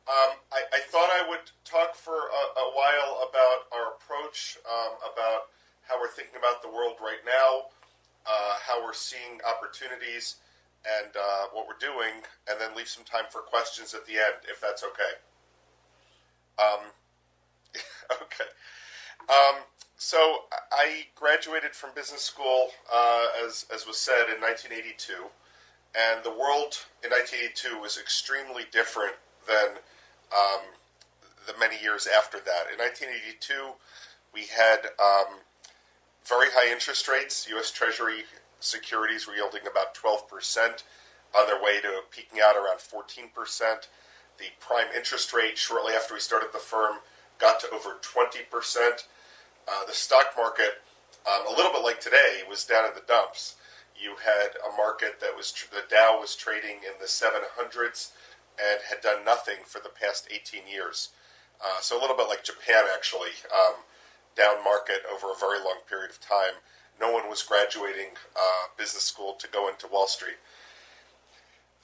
I thought I would talk for a while about our approach, about how we're thinking about the world right now, how we're seeing opportunities, and what we're doing, and then leave some time for questions at the end, if that's okay. Um, okay. So I graduated from business school, as was said, in 1982, and the world in 1982 was extremely different than um, the many years after that. In 1982, we had very high interest rates. U.S. Treasury securities were yielding about 12%, on their way to peaking out around 14%. The prime interest rate, shortly after we started the firm, got to over 20%. The stock market, a little bit like today, was down in the dumps. You had a market that was, the Dow was trading in the 700s and had done nothing for the past 18 years. So a little bit like Japan, actually. Down market over a very long period of time. No one was graduating business school to go into Wall Street.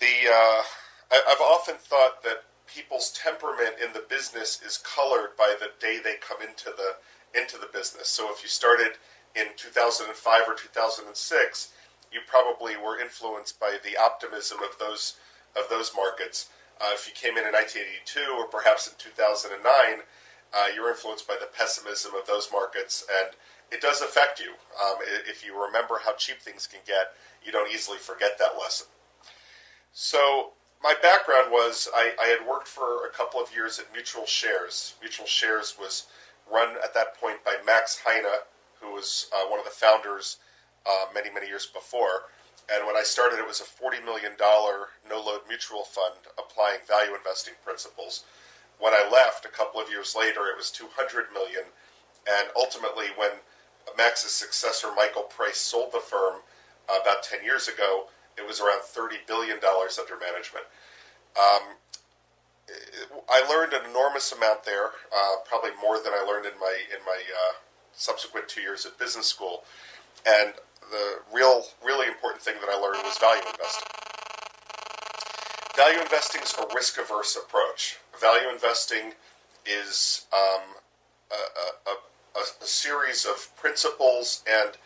I've often thought that people's temperament in the business is colored by the day they come into the business. So if you started in 2005 or 2006, you probably were influenced by the optimism of those markets. If you came in 1982 or perhaps in 2009, you're influenced by the pessimism of those markets, and it does affect you. If you remember how cheap things can get, you don't easily forget that lesson. So my background was I had worked for a couple of years at Mutual Shares. Mutual Shares was run at that point by Max Heine, who was one of the founders many, many years before. And when I started, it was a $40 million no-load mutual fund applying value investing principles. When I left a couple of years later, it was $200 million. And ultimately, when Max's successor, Michael Price, sold the firm about 10 years ago, it was around $30 billion under management. I learned an enormous amount there, probably more than I learned in my subsequent 2 years at business school. And the really important thing that I learned was value investing. Value investing is a risk-averse approach. Value investing is a series of principles and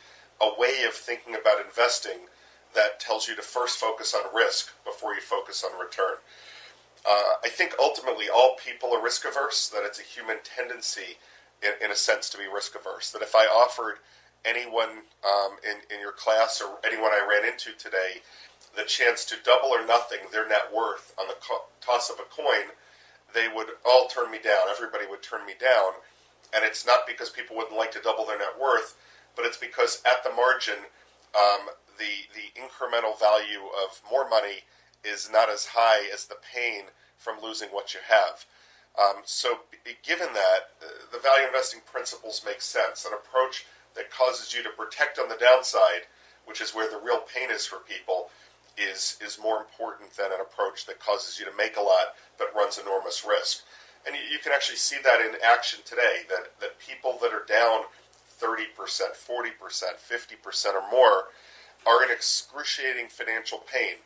a way of thinking about investing that tells you to first focus on risk before you focus on return. I think ultimately all people are risk-averse, that it's a human tendency, in a sense, to be risk-averse. That if I offered anyone in your class or anyone I ran into today the chance to double or nothing their net worth on the toss of a coin, they would all turn me down. Everybody would turn me down. And it's not because people wouldn't like to double their net worth, but it's because at the margin, the incremental value of more money is not as high as the pain from losing what you have. So given that, the value investing principles make sense. An approach that causes you to protect on the downside, which is where the real pain is for people, is more important than an approach that causes you to make a lot but runs enormous risk. And you can actually see that in action today, that people that are down 30%, 40%, 50% or more are in excruciating financial pain.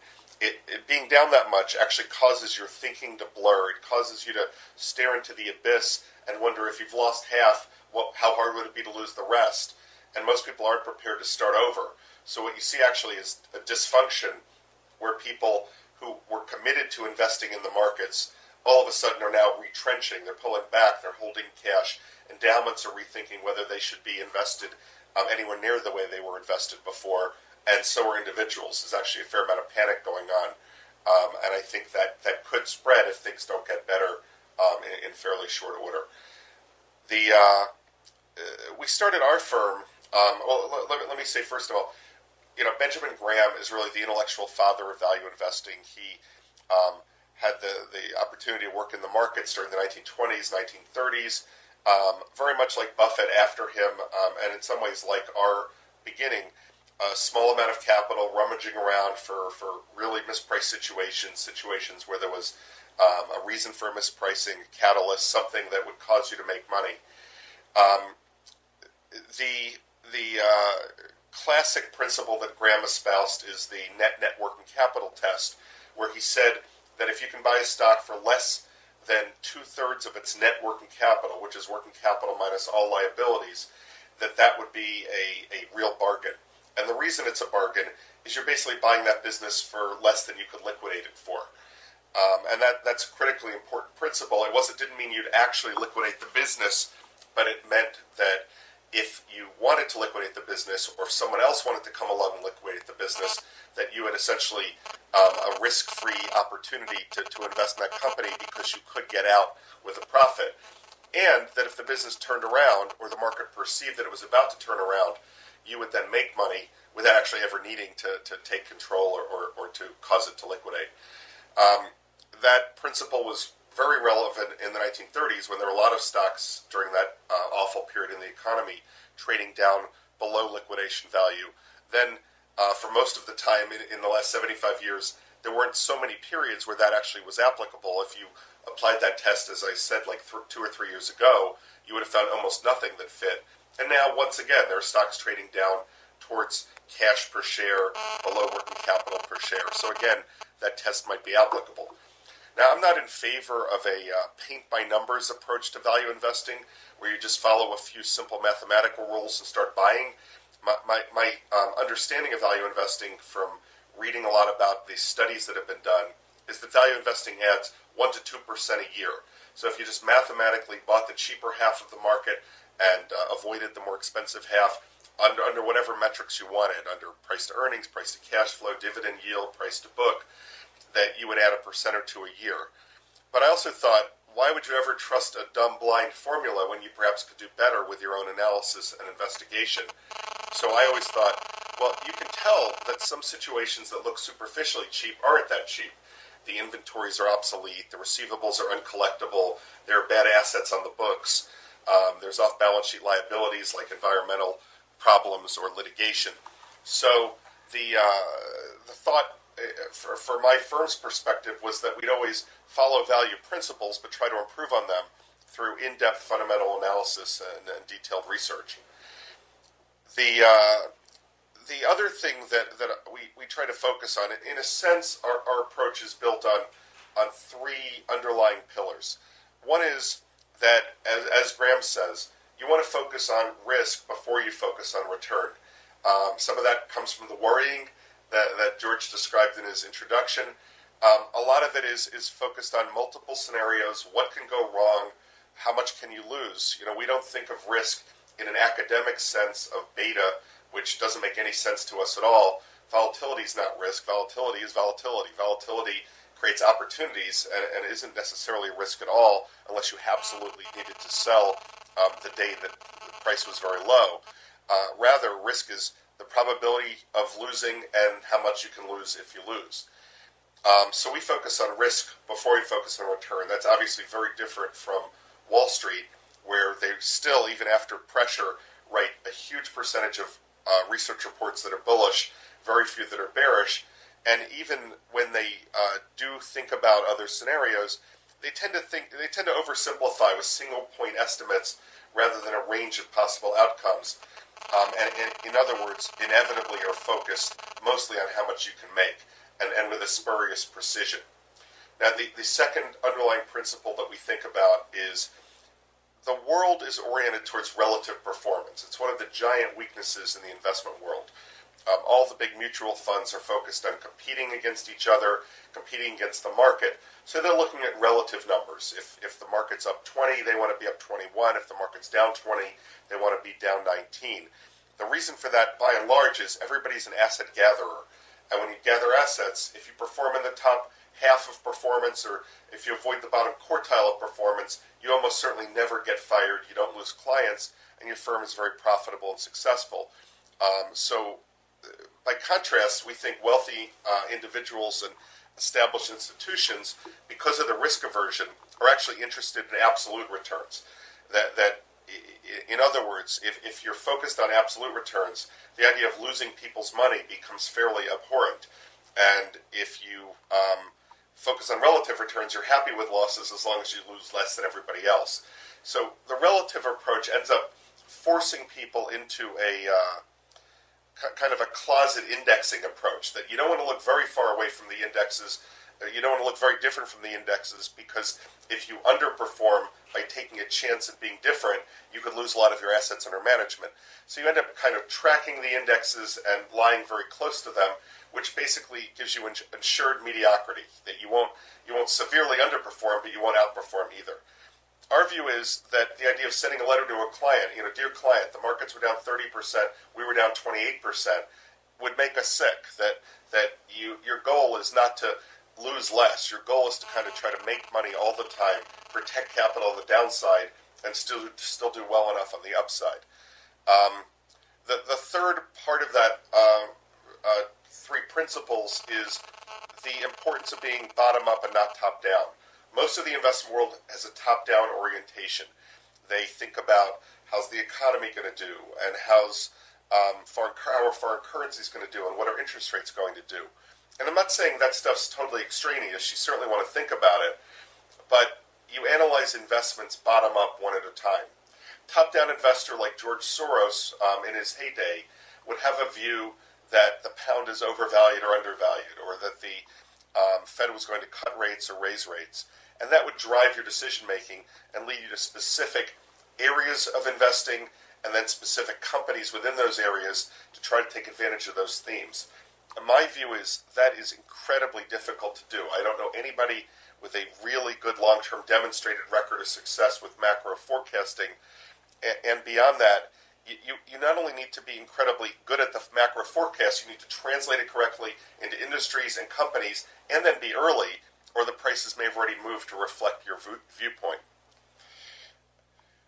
It being down that much actually causes your thinking to blur. It causes you to stare into the abyss and wonder if you've lost half, how hard would it be to lose the rest? And most people aren't prepared to start over. So what you see actually is a dysfunction where people who were committed to investing in the markets all of a sudden are now retrenching. They're pulling back. They're holding cash. Endowments are rethinking whether they should be invested anywhere near the way they were invested before. And so are individuals. There's actually a fair amount of panic going on. And I think that could spread if things don't get better in fairly short order. We started our firm. Let me say first of all, Benjamin Graham is really the intellectual father of value investing. He had the opportunity to work in the markets during the 1920s, 1930s, very much like Buffett after him, and in some ways like our beginning. A small amount of capital rummaging around for really mispriced situations where there was a reason for mispricing, catalyst, something that would cause you to make money. The classic principle that Graham espoused is the net working capital test, where he said that if you can buy a stock for less than 2/3 of its net working capital, which is working capital minus all liabilities, that would be a real bargain. And the reason it's a bargain is you're basically buying that business for less than you could liquidate it for. And that's a critically important principle. Didn't mean you'd actually liquidate the business, but it meant that if you wanted to liquidate the business, or if someone else wanted to come along and liquidate the business, that you had essentially a risk-free opportunity to invest in that company because you could get out with a profit. And that if the business turned around, or the market perceived that it was about to turn around, you would then make money without actually ever needing to take control or to cause it to liquidate. That principle was very relevant in the 1930s when there were a lot of stocks during that awful period in the economy trading down below liquidation value. Then for most of the time in the last 75 years, there weren't so many periods where that actually was applicable. If you applied that test, as I said, like 2 or 3 years ago, you would have found almost nothing that fit. And now, once again, there are stocks trading down towards cash per share, below working capital per share. So again, that test might be applicable. Now, I'm not in favor of a paint-by-numbers approach to value investing, where you just follow a few simple mathematical rules and start buying. My understanding of value investing from reading a lot about the studies that have been done is that value investing adds 1 to 2% a year. So if you just mathematically bought the cheaper half of the market and avoided the more expensive half, under whatever metrics you wanted, under price to earnings, price to cash flow, dividend yield, price to book, that you would add 1% or 2% a year. But I also thought, why would you ever trust a dumb, blind formula when you perhaps could do better with your own analysis and investigation? So I always thought, well, you can tell that some situations that look superficially cheap aren't that cheap. The inventories are obsolete, the receivables are uncollectible, there are bad assets on the books, there's off-balance sheet liabilities like environmental problems or litigation. So the thought for my firm's perspective was that we'd always follow value principles but try to improve on them through in-depth fundamental analysis and detailed research. The other thing that we try to focus on, in a sense, our approach is built on 3 underlying pillars. One is that, as Graham says, you want to focus on risk before you focus on return. Some of that comes from the worrying that George described in his introduction. A lot of it is focused on multiple scenarios. What can go wrong? How much can you lose? We don't think of risk in an academic sense of beta, which doesn't make any sense to us at all. Volatility is not risk. Volatility is volatility. Volatility creates opportunities and isn't necessarily risk at all unless you absolutely needed to sell the day that the price was very low. Rather, risk is the probability of losing and how much you can lose if you lose. So we focus on risk before we focus on return. That's obviously very different from Wall Street, where they still, even after pressure, write a huge percentage of research reports that are bullish, very few that are bearish, and even when they do think about other scenarios, they tend to oversimplify with single point estimates rather than a range of possible outcomes. And in other words, inevitably are focused mostly on how much you can make, and with a spurious precision. Now, the second underlying principle that we think about is the world is oriented towards relative performance. It's one of the giant weaknesses in the investment world. All the big mutual funds are focused on competing against each other, competing against the market. So they're looking at relative numbers. If the market's up 20, they want to be up 21. If the market's down 20, they want to be down 19. The reason for that, by and large, is everybody's an asset gatherer. And when you gather assets, if you perform in the top half of performance, or if you avoid the bottom quartile of performance, you almost certainly never get fired, you don't lose clients, and your firm is very profitable and successful. By contrast, we think wealthy individuals and established institutions, because of the risk aversion, are actually interested in absolute returns. That in other words, if you're focused on absolute returns, the idea of losing people's money becomes fairly abhorrent. And if you focus on relative returns, you're happy with losses as long as you lose less than everybody else. So the relative approach ends up forcing people into a kind of a closet indexing approach, that you don't want to look very far away from the indexes, you don't want to look very different from the indexes, because if you underperform by taking a chance at being different, you could lose a lot of your assets under management. So you end up kind of tracking the indexes and lying very close to them, which basically gives you insured mediocrity, that you won't severely underperform, but you won't outperform either. Our view is that the idea of sending a letter to a client, dear client, the markets were down 30%, we were down 28%, would make us sick. That your goal is not to lose less. Your goal is to kind of try to make money all the time, protect capital on the downside, and still do well enough on the upside. The third part of that three principles is the importance of being bottom up and not top down. Most of the investment world has a top-down orientation. They think about how's the economy going to do, and how's how foreign currency is going to do, and what are interest rates going to do. And I'm not saying that stuff's totally extraneous. You certainly want to think about it, but you analyze investments bottom up, one at a time. Top-down investor like George Soros in his heyday would have a view that the pound is overvalued or undervalued, or that the Fed was going to cut rates or raise rates. And that would drive your decision-making and lead you to specific areas of investing, and then specific companies within those areas to try to take advantage of those themes. And my view is that is incredibly difficult to do. I don't know anybody with a really good long-term demonstrated record of success with macro forecasting. And beyond that, you not only need to be incredibly good at the macro forecast, you need to translate it correctly into industries and companies, and then be early, or the prices may have already moved to reflect your viewpoint.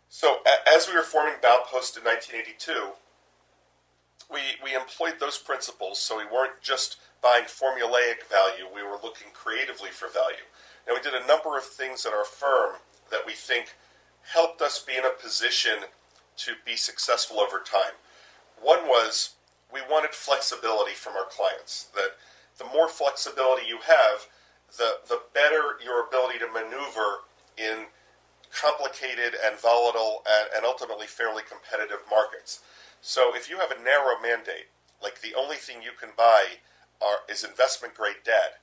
So as we were forming Baupost in 1982, we employed those principles, so we weren't just buying formulaic value, we were looking creatively for value. Now, we did a number of things at our firm that we think helped us be in a position to be successful over time. One was we wanted flexibility from our clients, that the more flexibility you have, the better your ability to maneuver in complicated and volatile and ultimately fairly competitive markets. So if you have a narrow mandate, like the only thing you can buy is investment grade debt,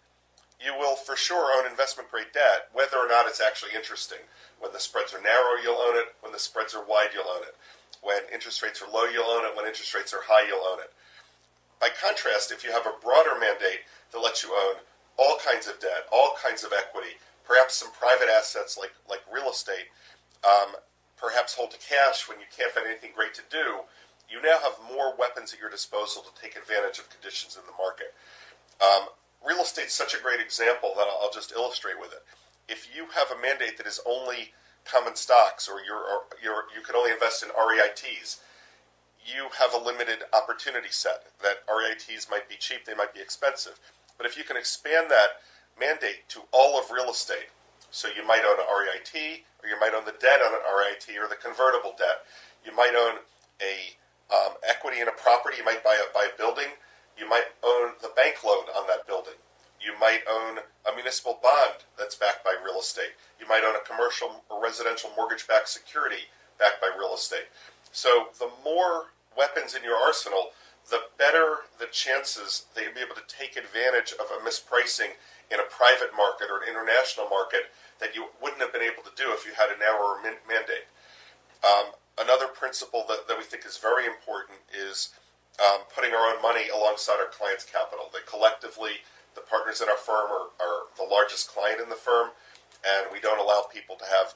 you will for sure own investment grade debt, whether or not it's actually interesting. When the spreads are narrow, you'll own it. When the spreads are wide, you'll own it. When interest rates are low, you'll own it. When interest rates are high, you'll own it. By contrast, if you have a broader mandate that lets you own all kinds of debt, all kinds of equity, perhaps some private assets like real estate, perhaps hold to cash when you can't find anything great to do, you now have more weapons at your disposal to take advantage of conditions in the market. Real estate's such a great example that I'll just illustrate with it. If you have a mandate that is only common stocks, or you can only invest in REITs, you have a limited opportunity set. That REITs might be cheap, they might be expensive. But if you can expand that mandate to all of real estate, so you might own an REIT, or you might own the debt on an REIT, or the convertible debt. You might own a equity in a property, you might buy a building, you might own the bank loan on that building. You might own a municipal bond that's backed by real estate. You might own a commercial or residential mortgage-backed security backed by real estate. So the more weapons in your arsenal, the better the chances that you'll be able to take advantage of a mispricing in a private market or an international market that you wouldn't have been able to do if you had a narrower mandate. Another principle that we think is very important is putting our own money alongside our clients' capital. That collectively, the partners in our firm are the largest client in the firm, and we don't allow people to have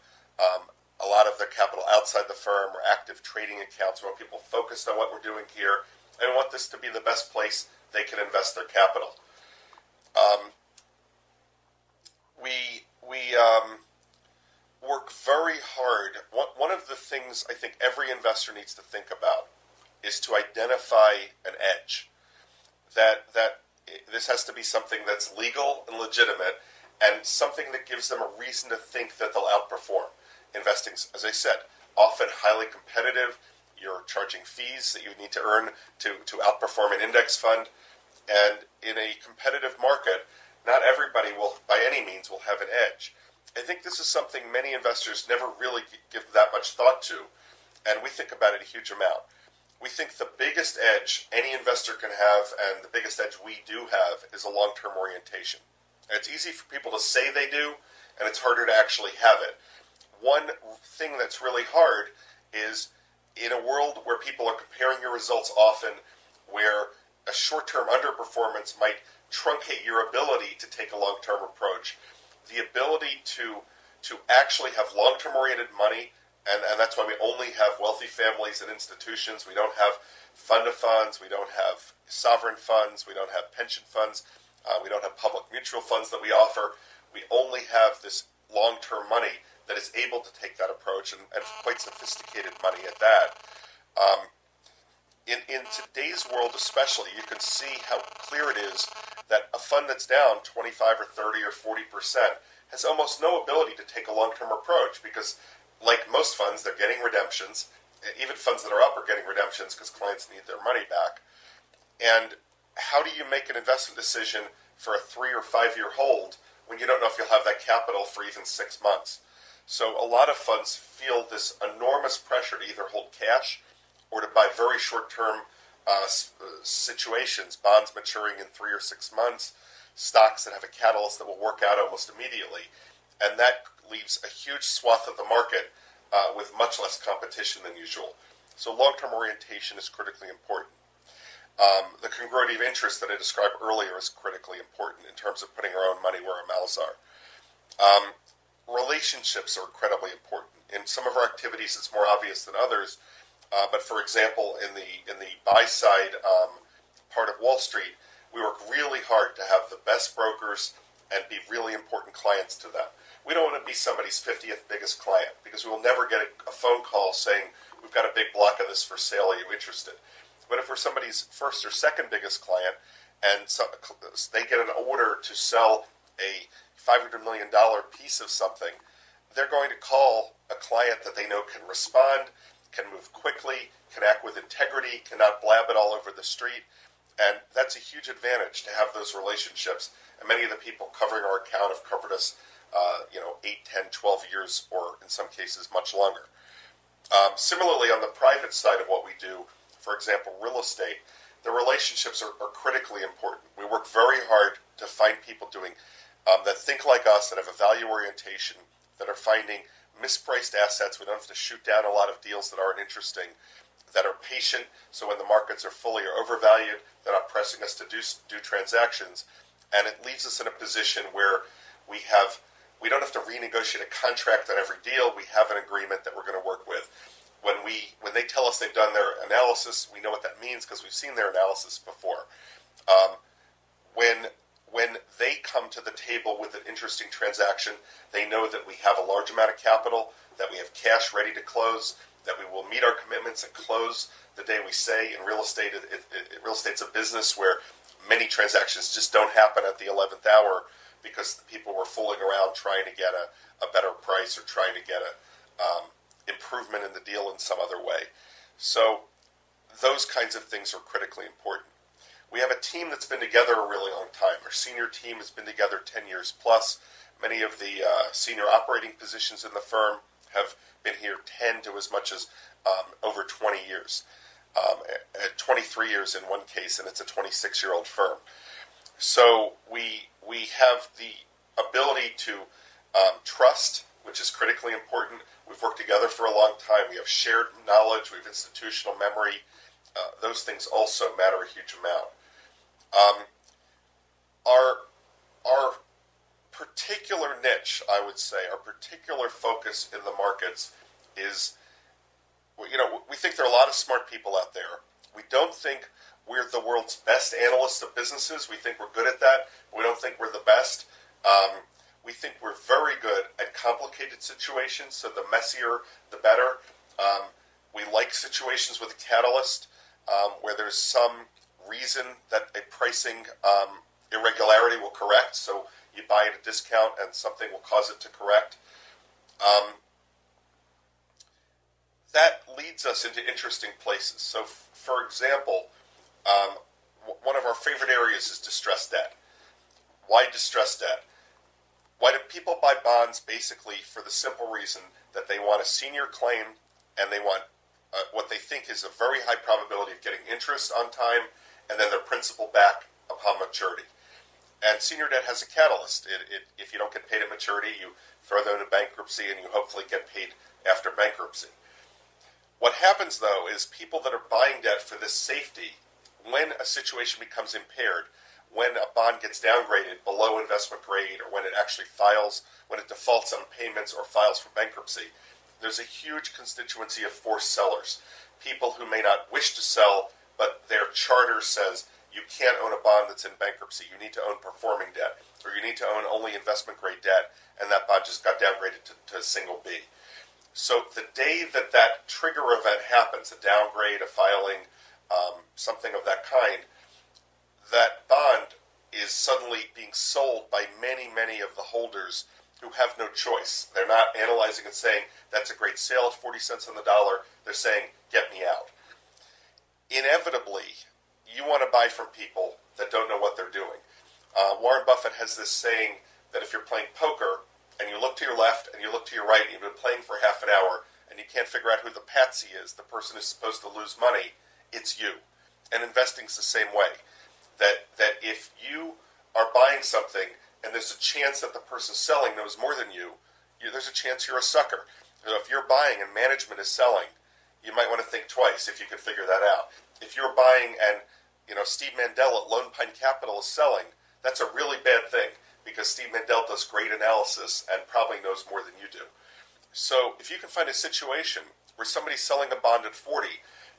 a lot of their capital outside the firm or active trading accounts. We want people focused on what we're doing here, and we want this to be the best place they can invest their capital. We work very hard. One of the things I think every investor needs to think about is to identify an edge. That this has to be something that's legal and legitimate, and something that gives them a reason to think that they'll outperform. Investing, as I said, often highly competitive. You're charging fees that you need to earn to outperform an index fund. And in a competitive market, not everybody will, by any means, will have an edge. I think this is something many investors never really give that much thought to, and we think about it a huge amount. We think the biggest edge any investor can have, and the biggest edge we do have, is a long-term orientation. And it's easy for people to say they do, and it's harder to actually have it. One thing that's really hard is in a world where people are comparing your results often, where a short-term underperformance might truncate your ability to take a long-term approach, the ability to actually have long-term oriented money, and that's why we only have wealthy families and institutions. We don't have fund of funds, we don't have sovereign funds, we don't have pension funds, we don't have public mutual funds that we offer. We only have this long-term money that is able to take that approach, and quite sophisticated money at that. In today's world especially, you can see how clear it is that a fund that's down 25 or 30 or 40% has almost no ability to take a long-term approach because, like most funds, they're getting redemptions. Even funds that are up are getting redemptions because clients need their money back. And how do you make an investment decision for a 3 or 5 year hold when you don't know if you'll have that capital for even 6 months? So a lot of funds feel this enormous pressure to either hold cash or to buy very short-term situations, bonds maturing in 3 or 6 months, stocks that have a catalyst that will work out almost immediately. And that leaves a huge swath of the market with much less competition than usual. So long-term orientation is critically important. The congruity of interest that I described earlier is critically important in terms of putting our own money where our mouths are. Relationships are incredibly important. In some of our activities, it's more obvious than others. But for example, in the buy side part of Wall Street, we work really hard to have the best brokers and be really important clients to them. We don't want to be somebody's 50th biggest client because we will never get a phone call saying, we've got a big block of this for sale, are you interested? But if we're somebody's first or second biggest client and they get an order to sell a $500 million piece of something, they're going to call a client that they know can respond, can move quickly, can act with integrity, cannot blab it all over the street. And that's a huge advantage to have those relationships. And many of the people covering our account have covered us 8, 10, 12 years, or in some cases much longer. Similarly, on the private side of what we do, for example, real estate, the relationships are critically important. We work very hard to find people doing that think like us, that have a value orientation, that are finding mispriced assets. We don't have to shoot down a lot of deals that aren't interesting, that are patient, so when the markets are fully or overvalued, they're not pressing us to do transactions. And it leaves us in a position where we don't have to renegotiate a contract on every deal. We have an agreement that we're going to work with. When they tell us they've done their analysis, we know what that means because we've seen their analysis before. When they come to the table with an interesting transaction, they know that we have a large amount of capital, that we have cash ready to close, that we will meet our commitments and close the day we say. In real estate, real estate's a business where many transactions just don't happen at the 11th hour because the people were fooling around trying to get a better price or trying to get a improvement in the deal in some other way. So those kinds of things are critically important. We have a team that's been together a really long time. Our senior team has been together 10 years plus. Many of the senior operating positions in the firm have been here 10 to as much as over 20 years. 23 years in one case, and it's a 26-year-old firm. So we have the ability to trust, which is critically important. We've worked together for a long time. We have shared knowledge. We have institutional memory. Those things also matter a huge amount. Our particular niche, I would say, our particular focus in the markets is, we think there are a lot of smart people out there. We don't think we're the world's best analysts of businesses. We think we're good at that. We don't think we're the best. We think we're very good at complicated situations, so the messier, the better. We like situations with a catalyst where there's some reason that a pricing irregularity will correct, so you buy at a discount and something will cause it to correct. That leads us into interesting places. So, for example, one of our favorite areas is distressed debt. Why distressed debt? Why do people buy bonds? Basically for the simple reason that they want a senior claim and they want what they think is a very high probability of getting interest on time and then their principal back upon maturity. And senior debt has a catalyst. If you don't get paid at maturity, you throw them into bankruptcy and you hopefully get paid after bankruptcy. What happens, though, is people that are buying debt for this safety, when a situation becomes impaired, when a bond gets downgraded below investment grade, or when it actually when it defaults on payments or files for bankruptcy, there's a huge constituency of forced sellers. People who may not wish to sell, but their charter says you can't own a bond that's in bankruptcy. You need to own performing debt, or you need to own only investment grade debt, and that bond just got downgraded to single B. So the day that that trigger event happens, a downgrade, a filing, something of that kind, that bond is suddenly being sold by many, many of the holders who have no choice. They're not analyzing and saying, that's a great sale at 40 cents on the dollar. They're saying, get me out. Inevitably, you want to buy from people that don't know what they're doing. Warren Buffett has this saying that if you're playing poker and you look to your left and you look to your right and you've been playing for half an hour and you can't figure out who the patsy is, the person who's supposed to lose money, it's you. And investing's the same way. That if you are buying something and there's a chance that the person selling knows more than you, there's a chance you're a sucker. So if you're buying and management is selling, you might want to think twice if you can figure that out. If you're buying and Steve Mandel at Lone Pine Capital is selling, that's a really bad thing because Steve Mandel does great analysis and probably knows more than you do. So if you can find a situation where somebody's selling a bond at 40,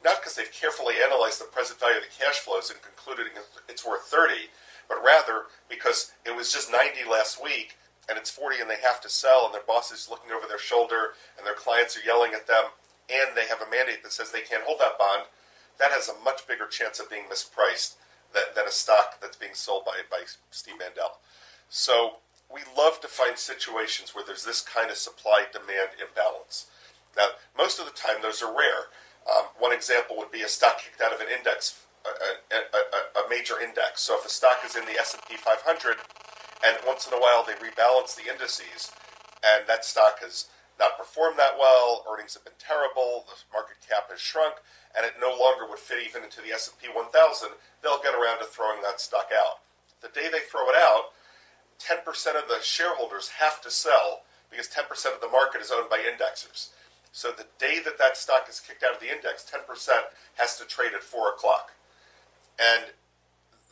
not because they've carefully analyzed the present value of the cash flows and concluded it's worth 30, but rather because it was just 90 last week and it's 40 and they have to sell and their boss is looking over their shoulder and their clients are yelling at them and they have a mandate that says they can't hold that bond, that has a much bigger chance of being mispriced than a stock that's being sold by Steve Mandel. So we love to find situations where there's this kind of supply-demand imbalance. Now, most of the time those are rare. One example would be a stock kicked out of an index, a major index. So if a stock is in the S&P 500 and once in a while they rebalance the indices and that stock has not performed that well, earnings have been terrible, the market cap has shrunk, and it no longer would fit even into the S&P 1000, they'll get around to throwing that stock out. The day they throw it out, 10% of the shareholders have to sell because 10% of the market is owned by indexers. So the day that that stock is kicked out of the index, 10% has to trade at 4 o'clock. And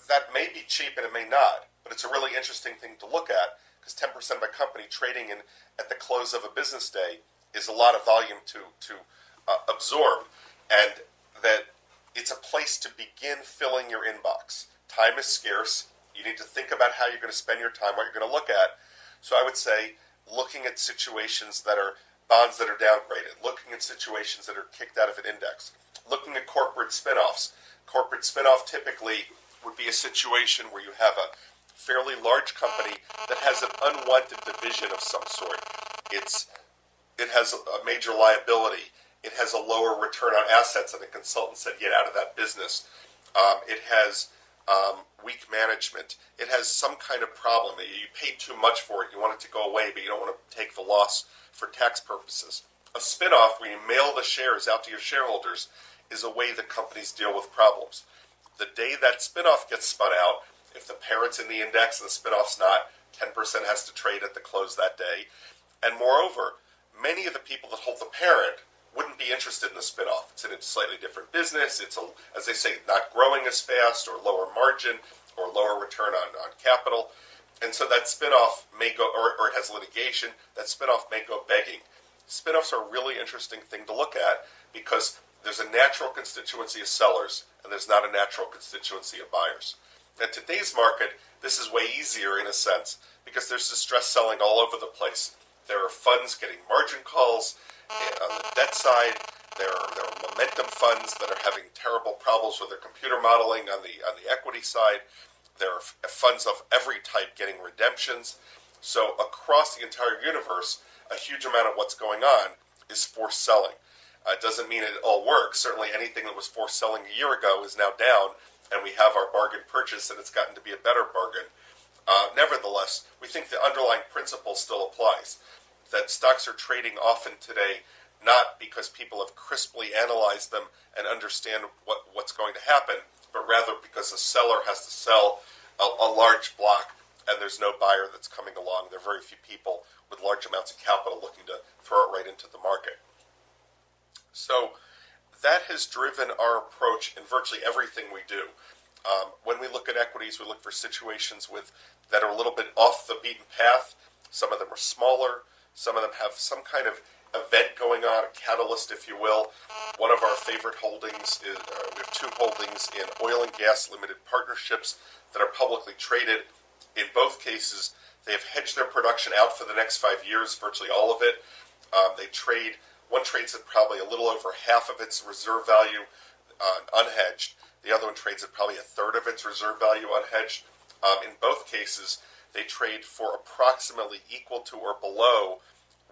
that may be cheap and it may not, but it's a really interesting thing to look at because 10% of a company trading at the close of a business day is a lot of volume to absorb, and that it's a place to begin filling your inbox. Time is scarce. You need to think about how you're going to spend your time, what you're going to look at. So I would say looking at situations that are bonds that are downgraded, looking at situations that are kicked out of an index, looking at corporate spinoffs. Corporate spinoff typically would be a situation where you have a fairly large company that has an unwanted division of some sort. It has a major liability. It has a lower return on assets, and the consultant said, get out of that business. It has weak management. It has some kind of problem. You paid too much for it. You want it to go away, but you don't want to take the loss for tax purposes. A spinoff, where you mail the shares out to your shareholders, is a way that companies deal with problems. The day that spinoff gets spun out, if the parent's in the index and the spinoff's not, 10% has to trade at the close that day. And moreover, many of the people that hold the parent wouldn't be interested in the spinoff. It's in a slightly different business. It's, as they say, not growing as fast or lower margin or lower return on capital. And so that spinoff may go, or it has litigation, that spinoff may go begging. Spinoffs are a really interesting thing to look at because there's a natural constituency of sellers and there's not a natural constituency of buyers. In today's market, this is way easier in a sense because there's distress selling all over the place. There are funds getting margin calls on the debt side. There are momentum funds that are having terrible problems with their computer modeling on the equity side. There are funds of every type getting redemptions. So across the entire universe, a huge amount of what's going on is forced selling. It doesn't mean it all works. Certainly anything that was forced selling a year ago is now down, and we have our bargain purchase, and it's gotten to be a better bargain. Nevertheless, we think the underlying principle still applies, that stocks are trading often today not because people have crisply analyzed them and understand what's going to happen, but rather because the seller has to sell a large block and there's no buyer that's coming along. There are very few people with large amounts of capital looking to throw it right into the market. So that has driven our approach in virtually everything we do. When we look at equities, we look for situations that are a little bit off the beaten path. Some of them are smaller. Some of them have some kind of event going on, a catalyst, if you will. One of our favorite holdings is, we have two holdings in oil and gas limited partnerships that are publicly traded. In both cases, they have hedged their production out for the next 5 years, virtually all of it. One trades at probably a little over half of its reserve value unhedged. The other one trades at probably a third of its reserve value unhedged. In both cases, they trade for approximately equal to or below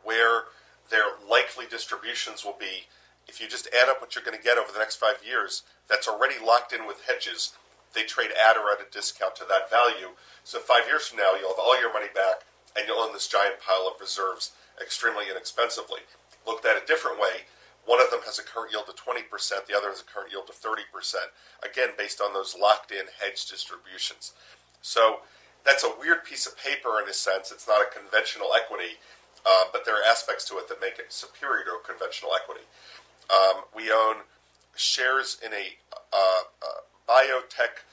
where their likely distributions will be. If you just add up what you're going to get over the next 5 years, that's already locked in with hedges. They trade at or at a discount to that value. So 5 years from now, you'll have all your money back, and you'll own this giant pile of reserves extremely inexpensively. Looked at a different way, one of them has a current yield of 20%, the other has a current yield of 30%, again, based on those locked-in hedge distributions. So that's a weird piece of paper in a sense. It's not a conventional equity, but there are aspects to it that make it superior to a conventional equity. We own shares in a biotech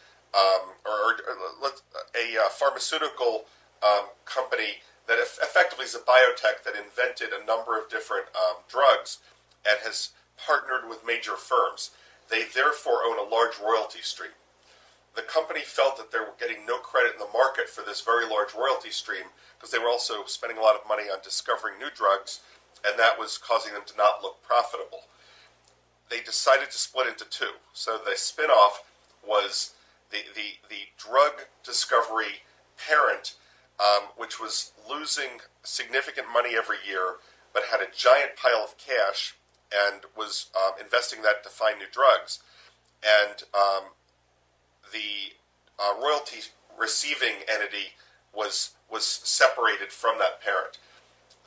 a pharmaceutical company that effectively is a biotech that invented a number of different drugs and has partnered with major firms. They therefore own a large royalty stream. The company felt that they were getting no credit in the market for this very large royalty stream because they were also spending a lot of money on discovering new drugs, and that was causing them to not look profitable. They decided to split into two. So the spinoff was the drug discovery parent, which was losing significant money every year, but had a giant pile of cash and was investing that to find new drugs. And the royalty receiving entity was separated from that parent.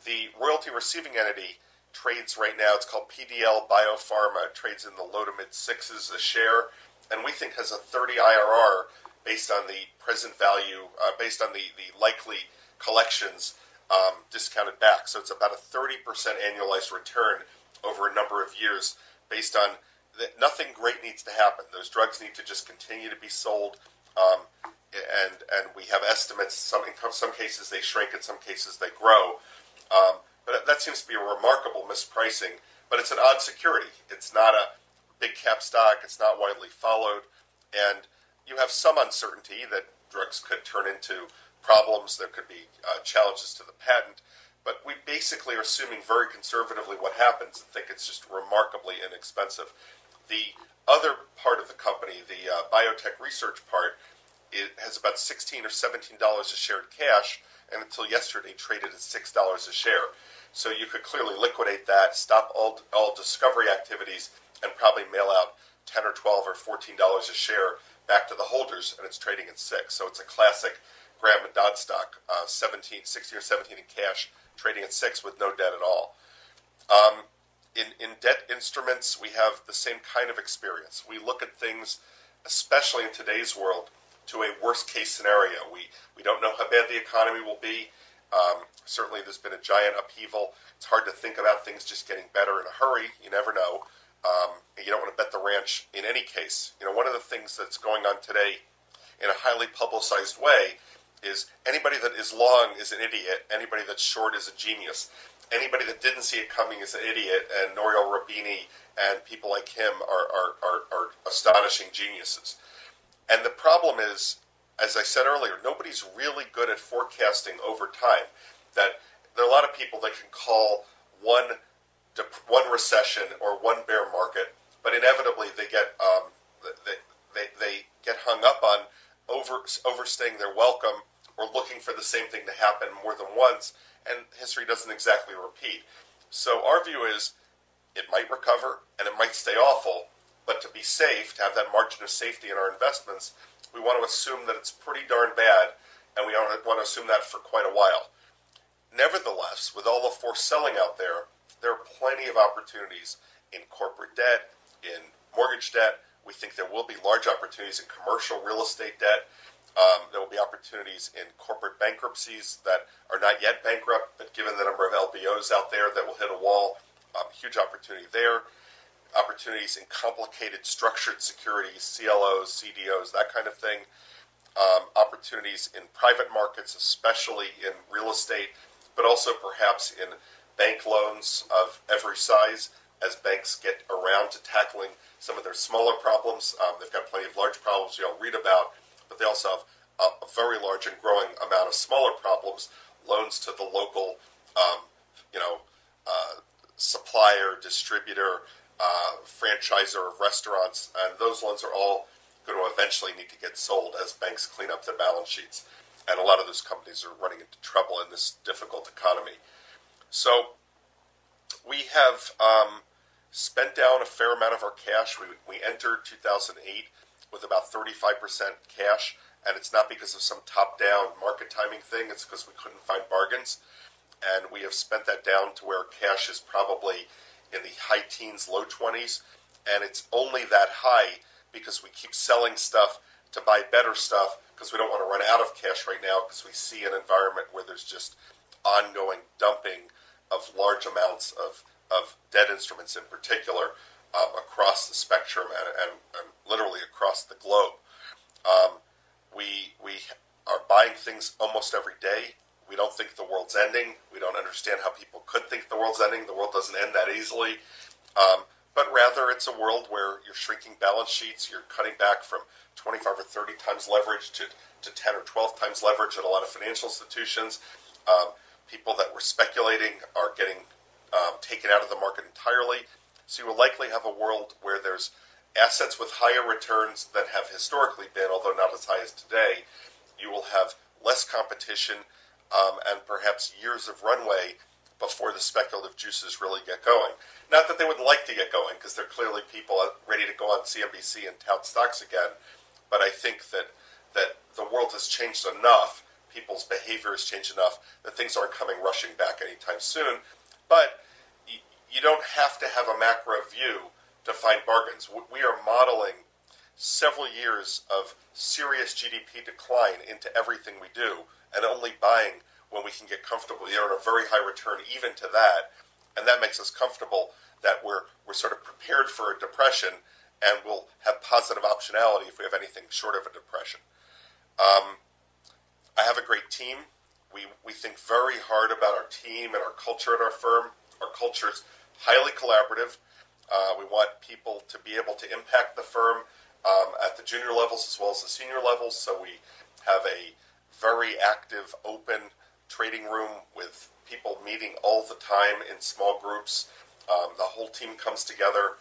The royalty receiving entity trades right now, it's called PDL Biopharma. It trades in the low to mid sixes a share, and we think has a 30 IRR based on the present value, based on the likely collections discounted back. So it's about a 30% annualized return over a number of years based on that. Nothing great needs to happen. Those drugs need to just continue to be sold, and we have estimates. In some cases they shrink, in some cases they grow. But that seems to be a remarkable mispricing. But it's an odd security. It's not a big cap stock. It's not widely followed, and you have some uncertainty that drugs could turn into problems. There could be challenges to the patent. But we basically are assuming very conservatively what happens and think it's just remarkably inexpensive. The other part of the company, the biotech research part, it has about $16 or $17 a share in cash, and until yesterday traded at $6 a share. So you could clearly liquidate that, stop all discovery activities, and probably mail out $10 or $12 or $14 a share back to the holders, and it's trading at $6. So it's a classic Graham and Dodd stock, 16 or 17 in cash, trading at $6 with no debt at all. In debt instruments, we have the same kind of experience. We look at things, especially in today's world, to a worst-case scenario. We don't know how bad the economy will be. Certainly there's been a giant upheaval. It's hard to think about things just getting better in a hurry. You never know. You don't want to bet the ranch in any case. One of the things that's going on today in a highly publicized way is anybody that is long is an idiot. Anybody that's short is a genius. Anybody that didn't see it coming is an idiot, and Nouriel Roubini and people like him are astonishing geniuses. And the problem is, as I said earlier, nobody's really good at forecasting over time. That there are a lot of people that can call one recession or one bear market, but inevitably they get hung up on overstaying their welcome or looking for the same thing to happen more than once, and history doesn't exactly repeat. So our view is it might recover and it might stay awful, but to be safe, to have that margin of safety in our investments, we want to assume that it's pretty darn bad, and we want to assume that for quite a while. Nevertheless, with all the forced selling out there, there are plenty of opportunities in corporate debt, in mortgage debt. We think there will be large opportunities in commercial real estate debt. There will be opportunities in corporate bankruptcies that are not yet bankrupt, but given the number of LBOs out there that will hit a wall, huge opportunity there. Opportunities in complicated structured securities, CLOs, CDOs, that kind of thing. Opportunities in private markets, especially in real estate, but also perhaps in bank loans of every size as banks get around to tackling some of their smaller problems. They've got plenty of large problems we all read about, but they also have a very large and growing amount of smaller problems, loans to the local, supplier, distributor, franchisor of restaurants, and those loans are all going to eventually need to get sold as banks clean up their balance sheets. And a lot of those companies are running into trouble in this difficult economy. So we have spent down a fair amount of our cash. We entered 2008 with about 35% cash, and it's not because of some top-down market timing thing. It's because we couldn't find bargains. And we have spent that down to where cash is probably in the high teens, low 20s, and it's only that high because we keep selling stuff to buy better stuff because we don't want to run out of cash right now because we see an environment where there's just ongoing dumping of large amounts of debt instruments in particular across the spectrum and literally across the globe. We are buying things almost every day. We don't think the world's ending. We don't understand how people could think the world's ending. The world doesn't end that easily. But rather, it's a world where you're shrinking balance sheets. You're cutting back from 25 or 30 times leverage to 10 or 12 times leverage at a lot of financial institutions. People that were speculating are getting taken out of the market entirely. So you will likely have a world where there's assets with higher returns than have historically been, although not as high as today. You will have less competition and perhaps years of runway before the speculative juices really get going. Not that they wouldn't like to get going, because there are clearly people ready to go on CNBC and tout stocks again, but I think that the world has changed enough, people's behavior has changed enough, that things aren't coming rushing back anytime soon. But you don't have to have a macro view to find bargains. We are modeling several years of serious GDP decline into everything we do, and only buying when we can get comfortable. We earn a very high return even to that, and that makes us comfortable that we're sort of prepared for a depression, and we'll have positive optionality if we have anything short of a depression. I have a great team. We think very hard about our team and our culture at our firm. Our culture is highly collaborative. We want people to be able to impact the firm at the junior levels as well as the senior levels, so we have a very active, open trading room with people meeting all the time in small groups. The whole team comes together,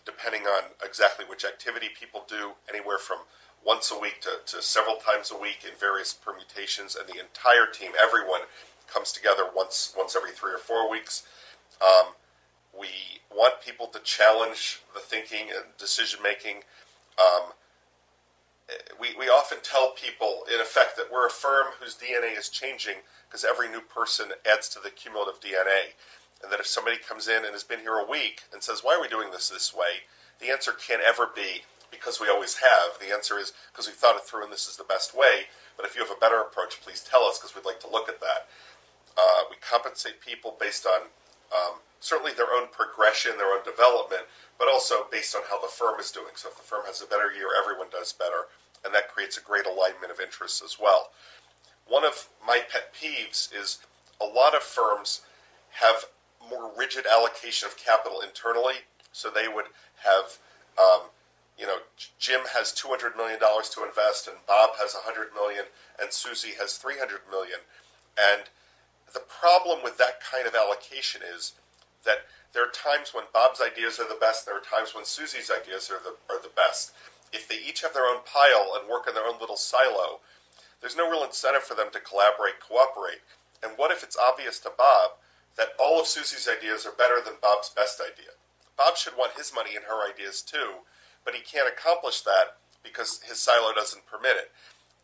depending on exactly which activity people do, anywhere from once a week to several times a week in various permutations, and the entire team, everyone, comes together once every 3 or 4 weeks. We want people to challenge the thinking and decision-making. We often tell people, in effect, that we're a firm whose DNA is changing because every new person adds to the cumulative DNA. And that if somebody comes in and has been here a week and says, why are we doing this way? The answer can't ever be because we always have. The answer is because we thought it through and this is the best way. But if you have a better approach, please tell us because we'd like to look at that. We compensate people based on certainly their own progression, their own development, but also based on how the firm is doing. So if the firm has a better year, everyone does better, and that creates a great alignment of interests as well. One of my pet peeves is a lot of firms have more rigid allocation of capital internally, so they would have, Jim has $200 million to invest, and Bob has $100 million, and Susie has $300 million. And the problem with that kind of allocation is that there are times when Bob's ideas are the best, there are times when Susie's ideas are the best. If they each have their own pile and work in their own little silo, there's no real incentive for them to collaborate, cooperate. And what if it's obvious to Bob that all of Susie's ideas are better than Bob's best idea? Bob should want his money in her ideas too, but he can't accomplish that because his silo doesn't permit it.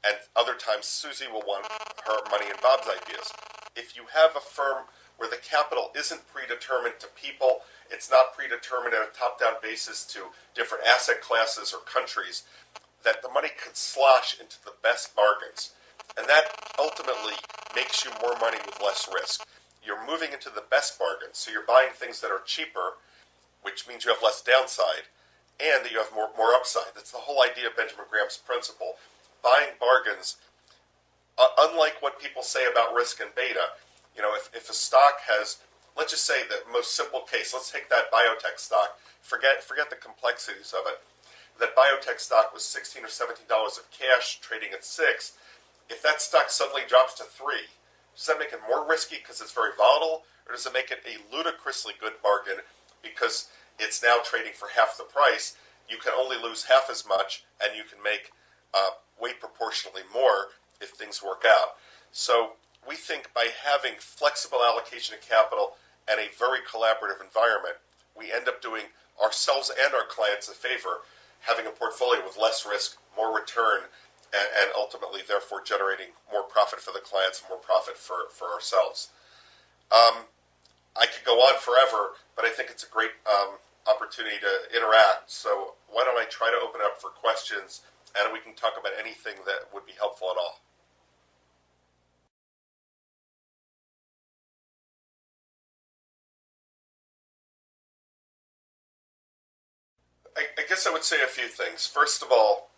And other times Susie will want her money in Bob's ideas. If you have a firm where the capital isn't predetermined to people, it's not predetermined on a top-down basis to different asset classes or countries, that the money could slosh into the best bargains. And that ultimately makes you more money with less risk. You're moving into the best bargains, so you're buying things that are cheaper, which means you have less downside, and that you have more upside. That's the whole idea of Benjamin Graham's principle. Buying bargains, unlike what people say about risk and beta, if a stock has, let's just say the most simple case, let's take that biotech stock, forget the complexities of it. That biotech stock was $16 or $17 of cash, trading at $6. If that stock suddenly drops to $3, does that make it more risky because it's very volatile, or does it make it a ludicrously good bargain because it's now trading for half the price? You can only lose half as much, and you can make way proportionally more if things work out. So we think by having flexible allocation of capital and a very collaborative environment, we end up doing ourselves and our clients a favor, having a portfolio with less risk, more return, and ultimately, therefore, generating more profit for the clients and more profit for ourselves. I could go on forever, but I think it's a great opportunity to interact. So why don't I try to open it up for questions, and we can talk about anything that would be helpful at all. I guess I would say a few things. First of all,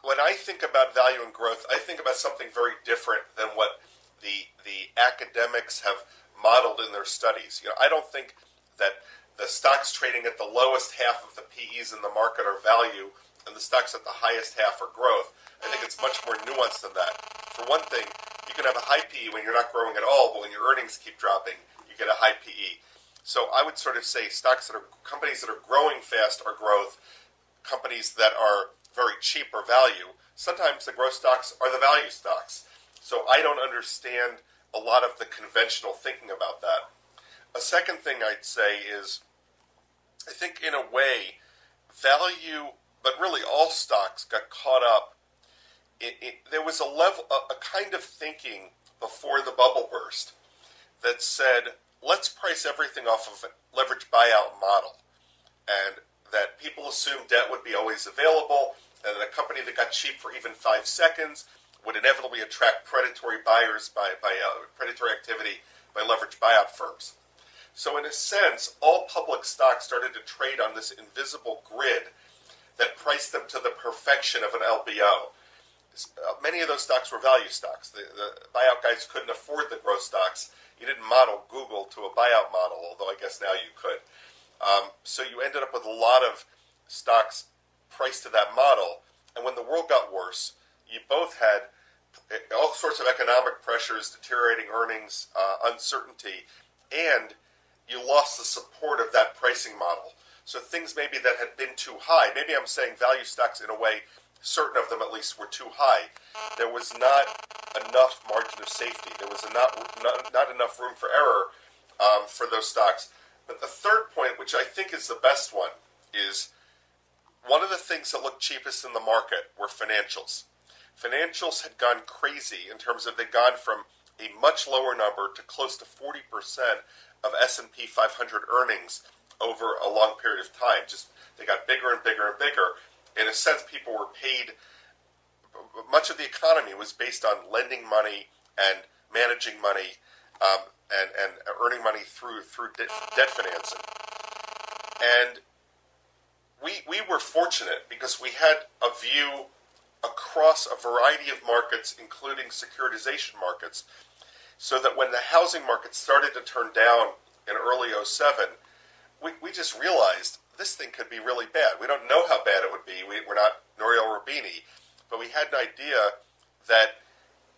when I think about value and growth, I think about something very different than what the academics have modeled in their studies. I don't think that the stocks trading at the lowest half of the PEs in the market are value, and the stocks at the highest half are growth. I think it's much more nuanced than that. For one thing, you can have a high PE when you're not growing at all, but when your earnings keep dropping, you get a high PE. So I would sort of say companies that are growing fast are growth. Companies that are very cheap are value. Sometimes the growth stocks are the value stocks. So I don't understand a lot of the conventional thinking about that. A second thing I'd say is, I think in a way, value, but really all stocks got caught up. There was a kind of thinking before the bubble burst that said, let's price everything off of a leveraged buyout model. And that people assumed debt would be always available, and that a company that got cheap for even 5 seconds would inevitably attract predatory buyers by predatory activity by leveraged buyout firms. So in a sense, all public stocks started to trade on this invisible grid that priced them to the perfection of an LBO. Many of those stocks were value stocks. The buyout guys couldn't afford the growth stocks. You didn't model Google to a buyout model, although I guess now you could. So you ended up with a lot of stocks priced to that model. And when the world got worse, you both had all sorts of economic pressures, deteriorating earnings, uncertainty, and you lost the support of that pricing model. So things maybe that had been too high, maybe I'm saying value stocks in a way, certain of them at least were too high. There was not enough margin of safety. There was not enough room for error for those stocks. But the third point, which I think is the best one, is one of the things that looked cheapest in the market were financials. Financials had gone crazy in terms of they'd gone from a much lower number to close to 40% of S&P 500 earnings over a long period of time. Just they got bigger and bigger and bigger. In a sense, people were paid. Much of the economy was based on lending money and managing money and earning money through debt financing. And we were fortunate because we had a view across a variety of markets, including securitization markets, so that when the housing market started to turn down in early '07, we just realized this thing could be really bad. We don't know how bad it would be. We're not Nouriel Roubini, but we had an idea that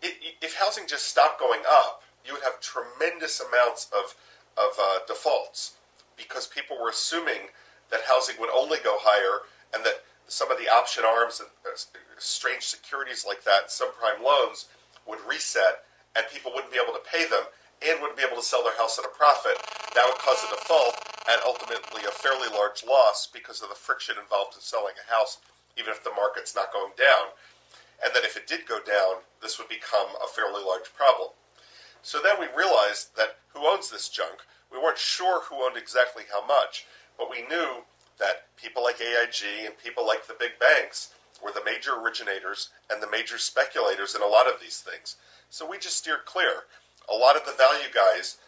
if housing just stopped going up, you would have tremendous amounts of defaults because people were assuming that housing would only go higher and that some of the option arms and strange securities like that, subprime loans, would reset and people wouldn't be able to pay them and wouldn't be able to sell their house at a profit. That would cause a default and ultimately a fairly large loss because of the friction involved in selling a house, even if the market's not going down. And that if it did go down, this would become a fairly large problem. So then we realized that who owns this junk? We weren't sure who owned exactly how much, but we knew that people like AIG and people like the big banks were the major originators and the major speculators in a lot of these things. So we just steered clear. A lot of the value guys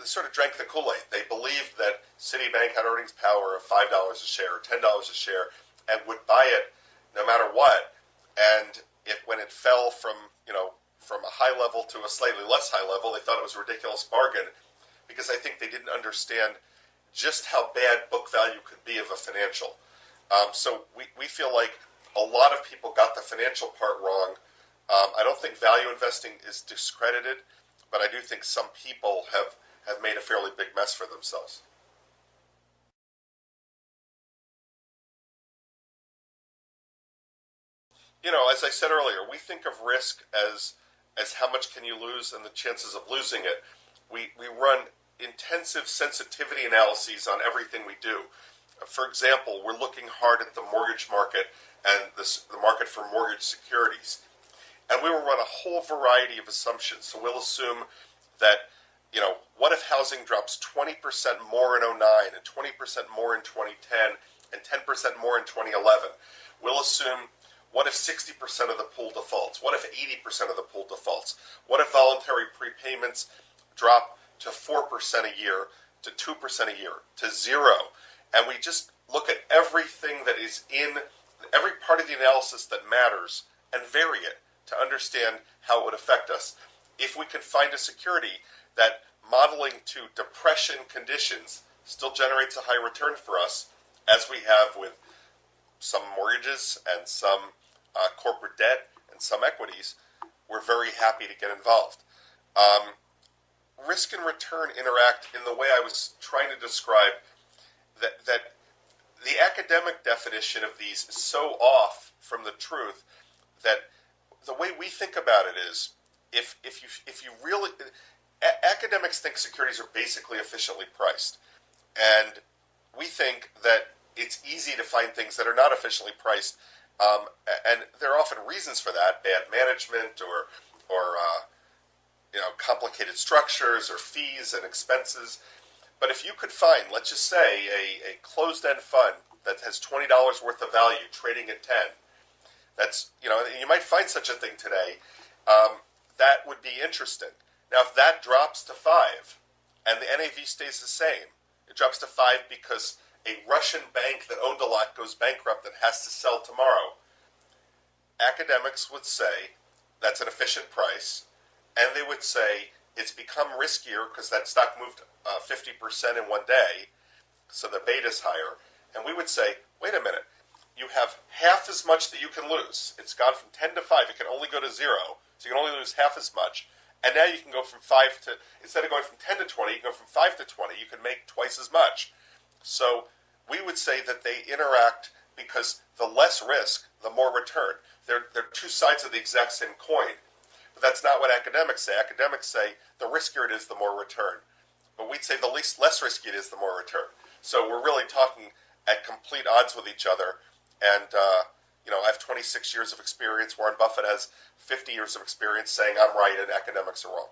sort of drank the Kool-Aid. They believed that Citibank had earnings power of $5 a share or $10 a share and would buy it no matter what. And when it fell from a high level to a slightly less high level, they thought it was a ridiculous bargain because I think they didn't understand just how bad book value could be of a financial. So we feel like a lot of people got the financial part wrong. I don't think value investing is discredited, but I do think some people have made a fairly big mess for themselves. As I said earlier, we think of risk as how much can you lose and the chances of losing it. We run intensive sensitivity analyses on everything we do. For example, we're looking hard at the mortgage market and the market for mortgage securities. And we will run a whole variety of assumptions. So we'll assume that, what if housing drops 20% more in '09 and 20% more in 2010 and 10% more in 2011? We'll assume, what if 60% of the pool defaults? What if 80% of the pool defaults? What if voluntary prepayments drop to 4% a year, to 2% a year, to 0? And we just look at everything that is in every part of the analysis that matters and vary it to understand how it would affect us. If we can find a security that modeling to depression conditions still generates a high return for us, as we have with some mortgages and some corporate debt and some equities, we're very happy to get involved. Risk and return interact in the way I was trying to describe, that the academic definition of these is so off from the truth that the way we think about it is, if you really, academics think securities are basically efficiently priced, and we think that it's easy to find things that are not efficiently priced, and there are often reasons for that: bad management or complicated structures or fees and expenses. But if you could find, let's just say, a closed-end fund that has $20 worth of value trading at 10, that's, you might find such a thing today, that would be interesting. Now, if that drops to 5 and the NAV stays the same, it drops to 5 because a Russian bank that owned a lot goes bankrupt and has to sell tomorrow, academics would say that's an efficient price, and they would say it's become riskier because that stock moved 50% in one day, so the beta's higher. And we would say, wait a minute, you have half as much that you can lose. It's gone from 10 to 5. It can only go to 0, so you can only lose half as much. And now you can go from 5 to, instead of going from 10 to 20, you can go from 5 to 20. You can make twice as much. So we would say that they interact because the less risk, the more return. They're two sides of the exact same coin. But that's not what academics say. Academics say the riskier it is, the more return. But we'd say the less risky it is, the more return. So we're really talking at complete odds with each other. And, I have 26 years of experience. Warren Buffett has 50 years of experience saying I'm right and academics are wrong.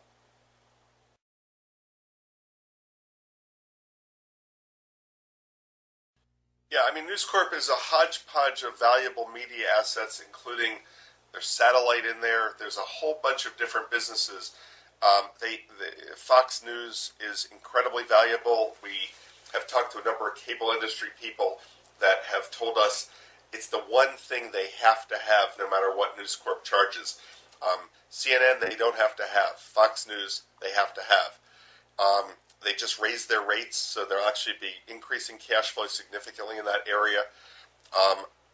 Yeah, News Corp is a hodgepodge of valuable media assets, including there's satellite in there. There's a whole bunch of different businesses. Fox News is incredibly valuable. We have talked to a number of cable industry people that have told us it's the one thing they have to have no matter what News Corp charges. CNN, they don't have to have. Fox News, they have to have. They just raised their rates, so they'll actually be increasing cash flow significantly in that area.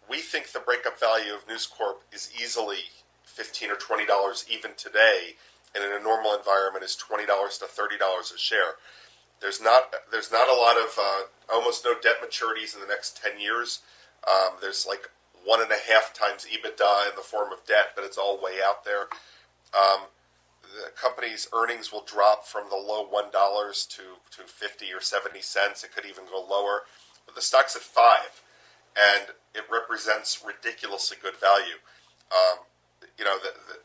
We think the breakup value of News Corp is easily $15 or $20 even today, and in a normal environment is $20 to $30 a share. There's not a lot of almost no debt maturities in the next 10 years. There's like 1.5 times EBITDA in the form of debt, but it's all way out there. The company's earnings will drop from the low $1 to 50 or 70 cents. It could even go lower. But the stock's at 5, and it represents ridiculously good value.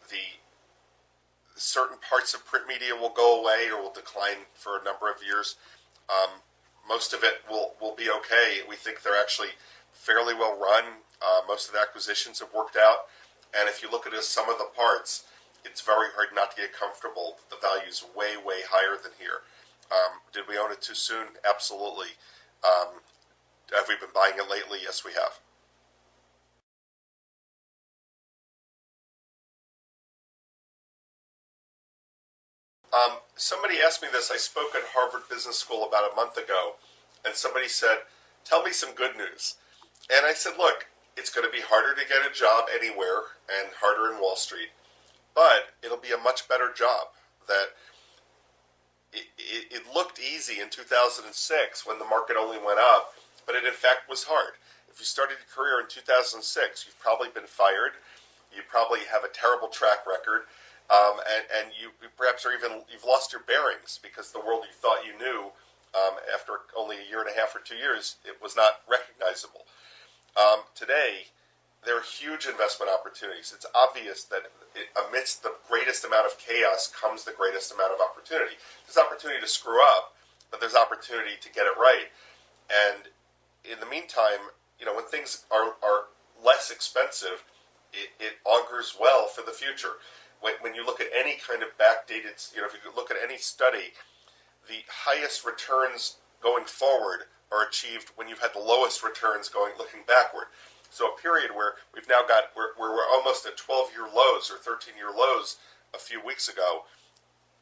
The certain parts of print media will go away or will decline for a number of years. Most of it will be okay. We think they're actually fairly well run. Most of the acquisitions have worked out. And if you look at some of the parts, it's very hard not to get comfortable. The value's way, way higher than here. Did we own it too soon? Absolutely. Have we been buying it lately? Yes, we have. Somebody asked me this. I spoke at Harvard Business School about a month ago, and somebody said, "Tell me some good news." And I said, "Look, it's going to be harder to get a job anywhere and harder in Wall Street, but it'll be a much better job." That it looked easy in 2006 when the market only went up, but it in fact was hard. If you started your career in 2006, you've probably been fired. You probably have a terrible track record, and you perhaps are even you've lost your bearings because the world you thought you knew after only a year and a half or 2 years, it was not recognizable. Today, there are huge investment opportunities. It's obvious that amidst the greatest amount of chaos comes the greatest amount of opportunity. There's opportunity to screw up, but there's opportunity to get it right. And in the meantime, when things are less expensive, it augurs well for the future. When you look at any kind of backdated, if you look at any study, the highest returns going forward are achieved when you've had the lowest returns looking backward. So a period where we've now got where we're almost at 12-year lows or 13-year lows a few weeks ago,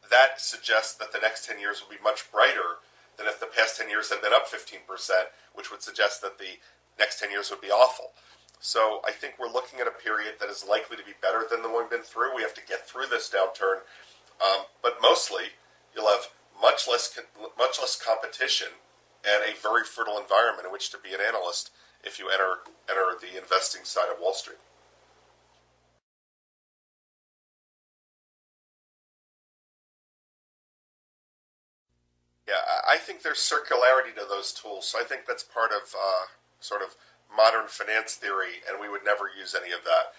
that suggests that the next 10 years will be much brighter than if the past 10 years had been up 15%, which would suggest that the next 10 years would be awful. So I think we're looking at a period that is likely to be better than the one we've been through. We have to get through this downturn, but mostly you'll have much less competition and a very fertile environment in which to be an analyst if you enter the investing side of Wall Street. Yeah, I think there's circularity to those tools. So I think that's part of sort of modern finance theory, and we would never use any of that.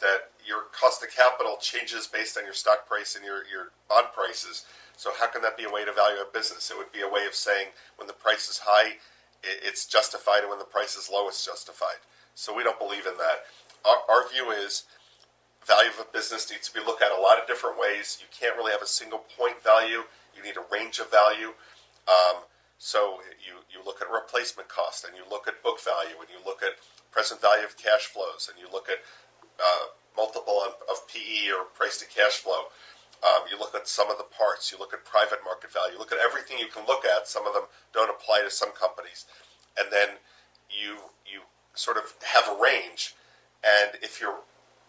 That your cost of capital changes based on your stock price and your bond prices. So how can that be a way to value a business? It would be a way of saying when the price is high, it's justified, and when the price is low, it's justified. So we don't believe in that. Our view is value of a business needs to be looked at a lot of different ways. You can't really have a single point value. You need a range of value. So you look at replacement cost, and you look at book value, and you look at present value of cash flows, and you look at multiple of PE or price to cash flow. You look at some of the parts. You look at private market value. You look at everything you can look at. Some of them don't apply to some companies. And then you sort of have a range. And if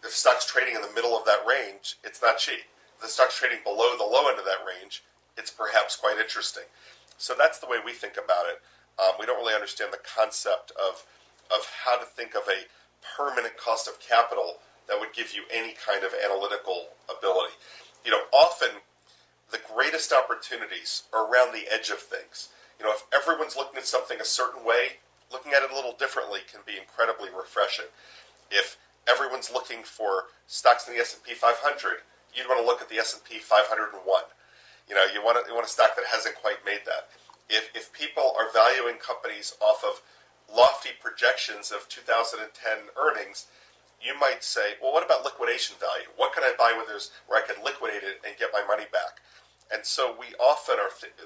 stock's trading in the middle of that range, it's not cheap. If the stock's trading below the low end of that range, it's perhaps quite interesting. So that's the way we think about it. We don't really understand the concept of how to think of a permanent cost of capital that would give you any kind of analytical ability. Often the greatest opportunities are around the edge of things. If everyone's looking at something a certain way, looking at it a little differently can be incredibly refreshing. If everyone's looking for stocks in the S&P 500, you'd want to look at the S&P 501. You want a stock that hasn't quite made that. If people are valuing companies off of lofty projections of 2010 earnings, you might say, well, what about liquidation value? What can I buy where I can liquidate it and get my money back? And so we often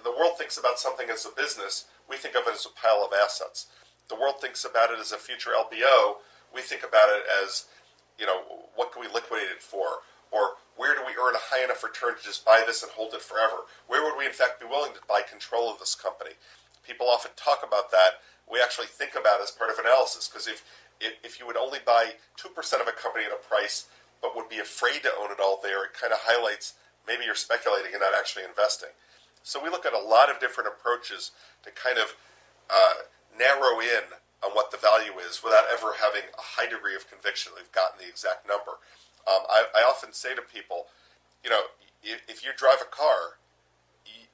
the world thinks about something as a business. We think of it as a pile of assets. The world thinks about it as a future LBO. We think about it as, what can we liquidate it for? Or where do we earn a high enough return to just buy this and hold it forever? Where would we in fact be willing to buy control of this company? People often talk about that. We actually think about it as part of analysis, because if you would only buy 2% of a company at a price but would be afraid to own it all there, it kind of highlights maybe you're speculating and not actually investing. So we look at a lot of different approaches to kind of narrow in on what the value is without ever having a high degree of conviction that we've gotten the exact number. I often say to people, if you drive a car,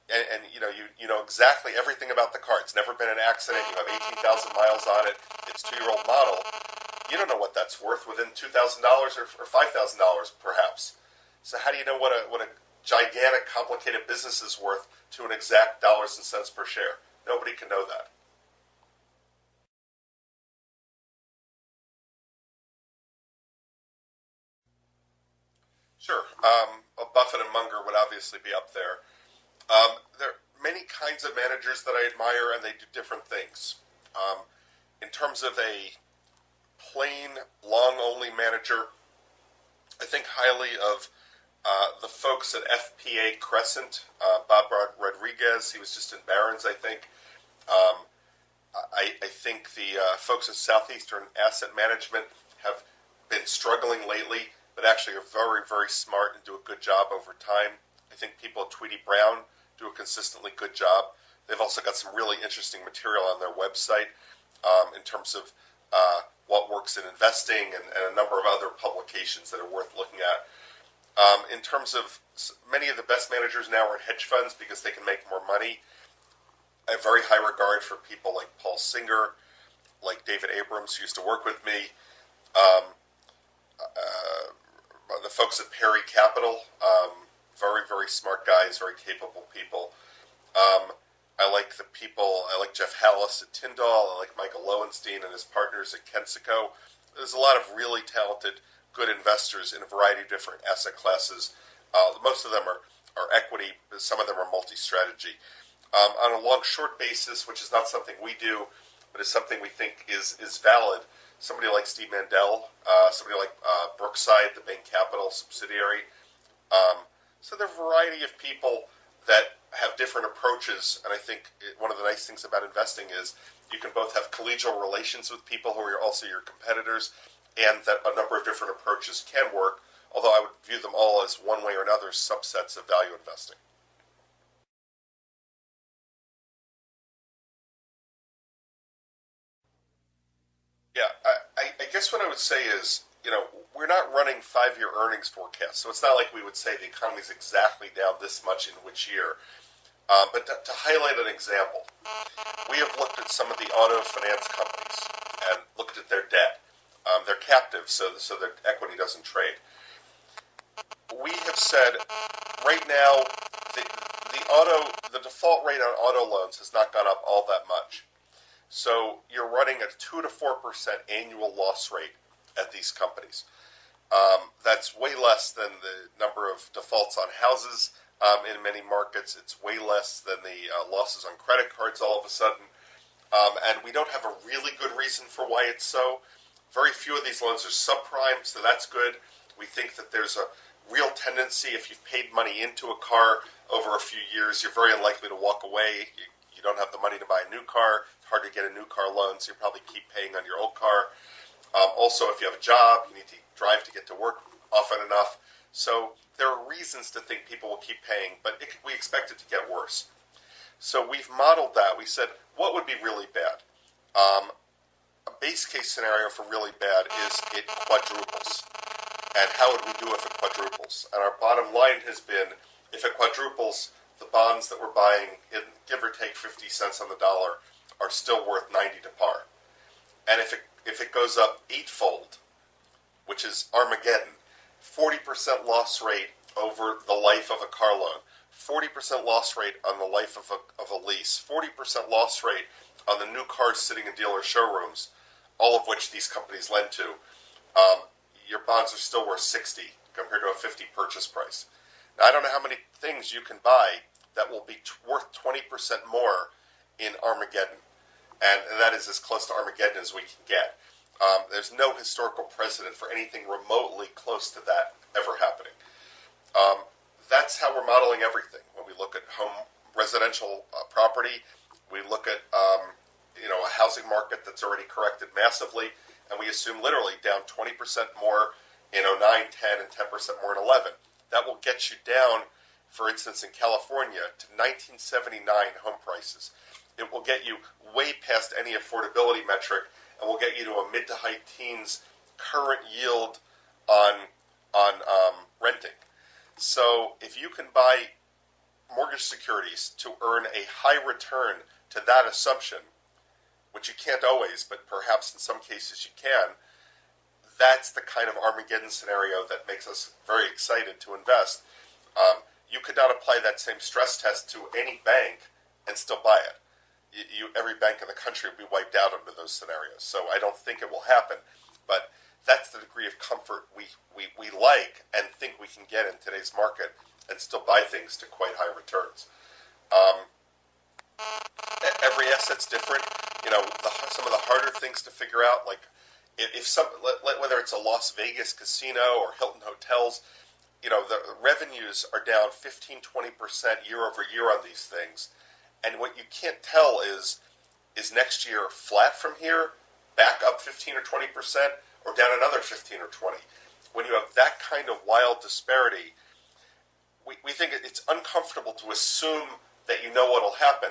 and you know exactly everything about the car. It's never been an accident. You have 18,000 miles on it. It's a 2-year-old model. You don't know what that's worth within $2,000 or $5,000 perhaps. So how do you know what a gigantic, complicated business is worth to an exact dollars and cents per share? Nobody can know that. Sure. Buffett and Munger would obviously be up there. There are many kinds of managers that I admire, and they do different things. In terms of a plain long only manager, I think highly of the folks at FPA Crescent, Bob Rodriguez. He was just in Barron's, I think. Um, I think the folks at Southeastern Asset Management have been struggling lately, but actually are very, very smart and do a good job over time. I think people at Tweedy Brown do a consistently good job. They've also got some really interesting material on their website in terms of what works in investing and a number of other publications that are worth looking at. In terms of many of the best managers now are in hedge funds because they can make more money. I have very high regard for people like Paul Singer, like David Abrams, who used to work with me, um, the folks at Perry Capital, very, very smart guys, very capable people. I like Jeff Hallis at Tyndall. I like Michael Lowenstein and his partners at Kensico. There's a lot of really talented, good investors in a variety of different asset classes. Most of them are equity, some of them are multi-strategy. On a long-short basis, which is not something we do, but is something we think is valid, somebody like Steve Mandel, somebody like Brookside, the Bain Capital subsidiary. So there are a variety of people that have different approaches, and I think one of the nice things about investing is you can both have collegial relations with people who are also your competitors, and that a number of different approaches can work, although I would view them all as one way or another subsets of value investing. Yeah, I guess what I would say is, we're not running 5-year earnings forecasts, so it's not like we would say the economy is exactly down this much in which year. But to highlight an example, we have looked at some of the auto finance companies and looked at their debt. They're captive, so their equity doesn't trade. We have said right now the the default rate on auto loans has not gone up all that much. So you're running a 2 to 4% annual loss rate at these companies. That's way less than the number of defaults on houses in many markets. It's way less than the losses on credit cards all of a sudden. And we don't have a really good reason for why it's so. Very few of these loans are subprime, so that's good. We think that there's a real tendency, if you've paid money into a car over a few years, you're very unlikely to walk away. You don't have the money to buy a new car. It's hard to get a new car loan, so you probably keep paying on your old car. Also, if you have a job, you need to drive to get to work often enough. So there are reasons to think people will keep paying, but we expect it to get worse. So we've modeled that. We said, what would be really bad? A base case scenario for really bad is it quadruples. And how would we do if it quadruples? And our bottom line has been, if it quadruples, the bonds that we're buying, give or take 50 cents on the dollar, are still worth 90 to par. And if it goes up eightfold, which is Armageddon, 40% loss rate over the life of a car loan, 40% loss rate on the life of a lease, 40% loss rate on the new cars sitting in dealer showrooms, all of which these companies lend to, your bonds are still worth 60 compared to a 50 purchase price. Now, I don't know how many things you can buy that will be worth 20% more in Armageddon. And that is as close to Armageddon as we can get. There's no historical precedent for anything remotely close to that ever happening. That's how we're modeling everything. When we look at home residential property, we look at a housing market that's already corrected massively, and we assume literally down 20% more in '09, 10, and 10% more in 11. That will get you down, for instance, in California, to 1979 home prices. It will get you way past any affordability metric, and will get you to a mid to high teens current yield on renting. So if you can buy mortgage securities to earn a high return to that assumption, which you can't always, but perhaps in some cases you can, that's the kind of Armageddon scenario that makes us very excited to invest. You could not apply that same stress test to any bank and still buy it. every bank in the country will be wiped out under those scenarios. So I don't think it will happen. But that's the degree of comfort we like and think we can get in today's market and still buy things to quite high returns. Um, every asset's different. Some of the harder things to figure out, like if some, whether it's a Las Vegas casino or Hilton hotels, the revenues are down 15-20% year over year on these things. And what you can't tell is next year flat from here, back up 15 or 20%, or down another 15 or 20. When you have that kind of wild disparity, we think it's uncomfortable to assume that you know what will happen.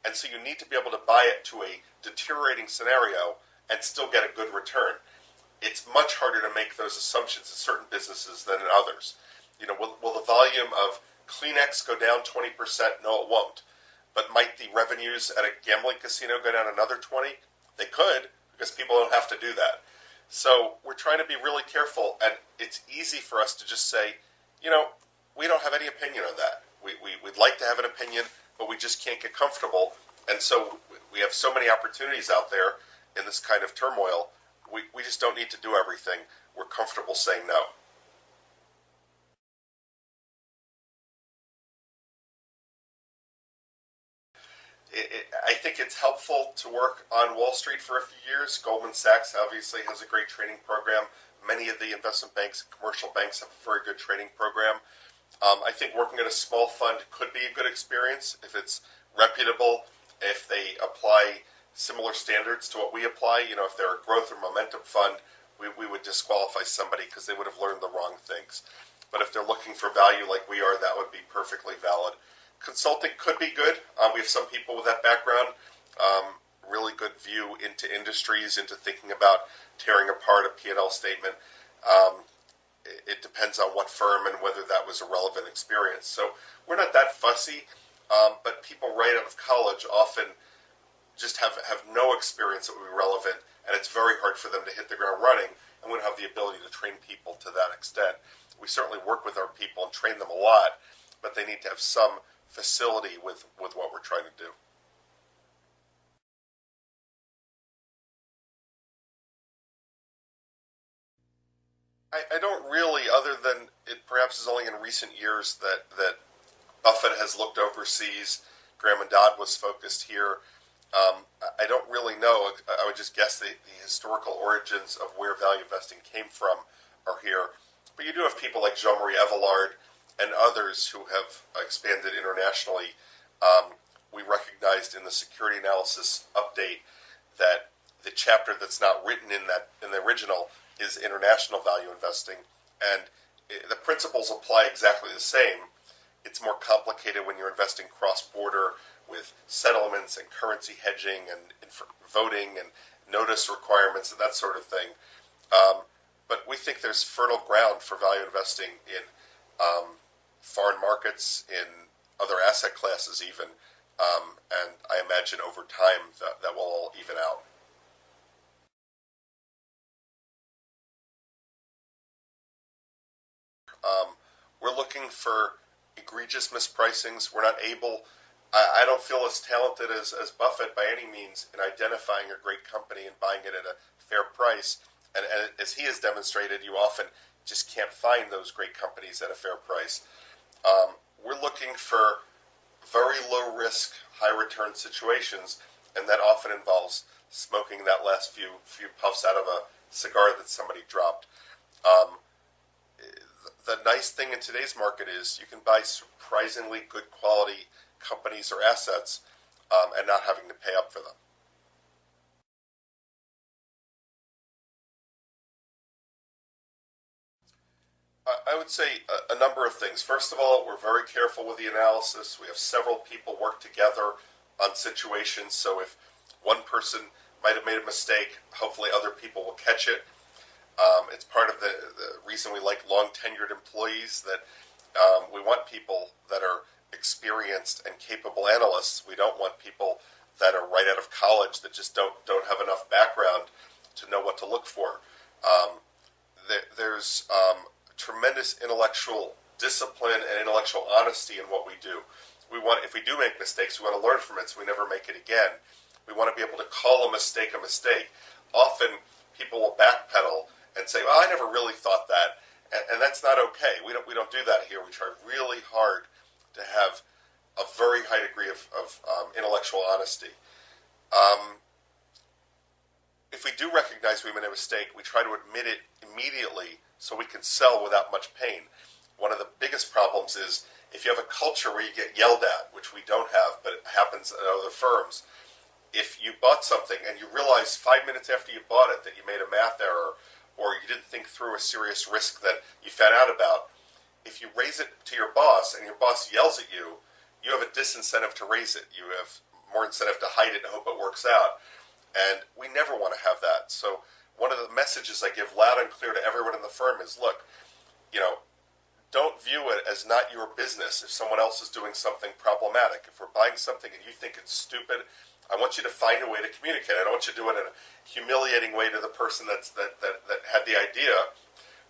And so you need to be able to buy it to a deteriorating scenario and still get a good return. It's much harder to make those assumptions in certain businesses than in others. Will the volume of Kleenex go down 20%? No, it won't. But might the revenues at a gambling casino go down another 20? They could, because people don't have to do that. So we're trying to be really careful, and it's easy for us to just say, we don't have any opinion on that. We'd like to have an opinion, but we just can't get comfortable. And so we have so many opportunities out there in this kind of turmoil. We just don't need to do everything. We're comfortable saying no. I think it's helpful to work on Wall Street for a few years. Goldman Sachs obviously has a great training program. Many of the investment banks and commercial banks have a very good training program. I think working at a small fund could be a good experience if it's reputable, if they apply similar standards to what we apply. If they're a growth or momentum fund, we would disqualify somebody because they would have learned the wrong things. But if they're looking for value like we are, that would be perfectly valid. Consulting could be good. We have some people with that background, really good view into industries, into thinking about tearing apart a P&L statement. It depends on what firm and whether that was a relevant experience. So we're not that fussy, but people right out of college often just have no experience that would be relevant, and it's very hard for them to hit the ground running, and we don't have the ability to train people to that extent. We certainly work with our people and train them a lot, but they need to have some facility with what we're trying to do. I don't really, other than it perhaps is only in recent years that Buffett has looked overseas. Graham and Dodd was focused here. I don't really know. I would just guess the historical origins of where value investing came from are here. But you do have people like Jean-Marie Evelard and others who have expanded internationally. We recognized in the security analysis update that the chapter that's not written in the original is international value investing, and the principles apply exactly the same. It's more complicated when you're investing cross-border with settlements and currency hedging and voting and notice requirements and that sort of thing. But we think there's fertile ground for value investing in foreign markets, in other asset classes even, and I imagine over time that will all even out. We're looking for egregious mispricings. We're not able, I don't feel as talented as Buffett by any means in identifying a great company and buying it at a fair price. And as he has demonstrated, you often just can't find those great companies at a fair price. We're looking for very low risk, high return situations, and that often involves smoking that last few puffs out of a cigar that somebody dropped. The nice thing in today's market is you can buy surprisingly good quality companies or assets and not having to pay up for them. I would say a number of things. First of all, we're very careful with the analysis. We have several people work together on situations, so if one person might have made a mistake, hopefully other people will catch it. It's part of the reason we like long-tenured employees, that we want people that are experienced and capable analysts. We don't want people that are right out of college that just don't have enough background to know what to look for. There's tremendous intellectual discipline and intellectual honesty in what we do. if we do make mistakes, we want to learn from it so we never make it again. We want to be able to call a mistake a mistake. Often people will backpedal and say, well, I never really thought that. And that's not okay. We don't do that here. We try really hard to have a very high degree of intellectual honesty. If we do recognize we made a mistake, we try to admit it immediately so we can sell without much pain. One of the biggest problems is if you have a culture where you get yelled at, which we don't have, but it happens at other firms. If you bought something and you realize 5 minutes after you bought it that you made a math error or you didn't think through a serious risk that you found out about, if you raise it to your boss and your boss yells at you, you have a disincentive to raise it. You have more incentive to hide it and hope it works out. And we never want to have that. So one of the messages I give loud and clear to everyone in the firm is, look, don't view it as not your business if someone else is doing something problematic. If we're buying something and you think it's stupid, I want you to find a way to communicate. I don't want you to do it in a humiliating way to the person that had the idea,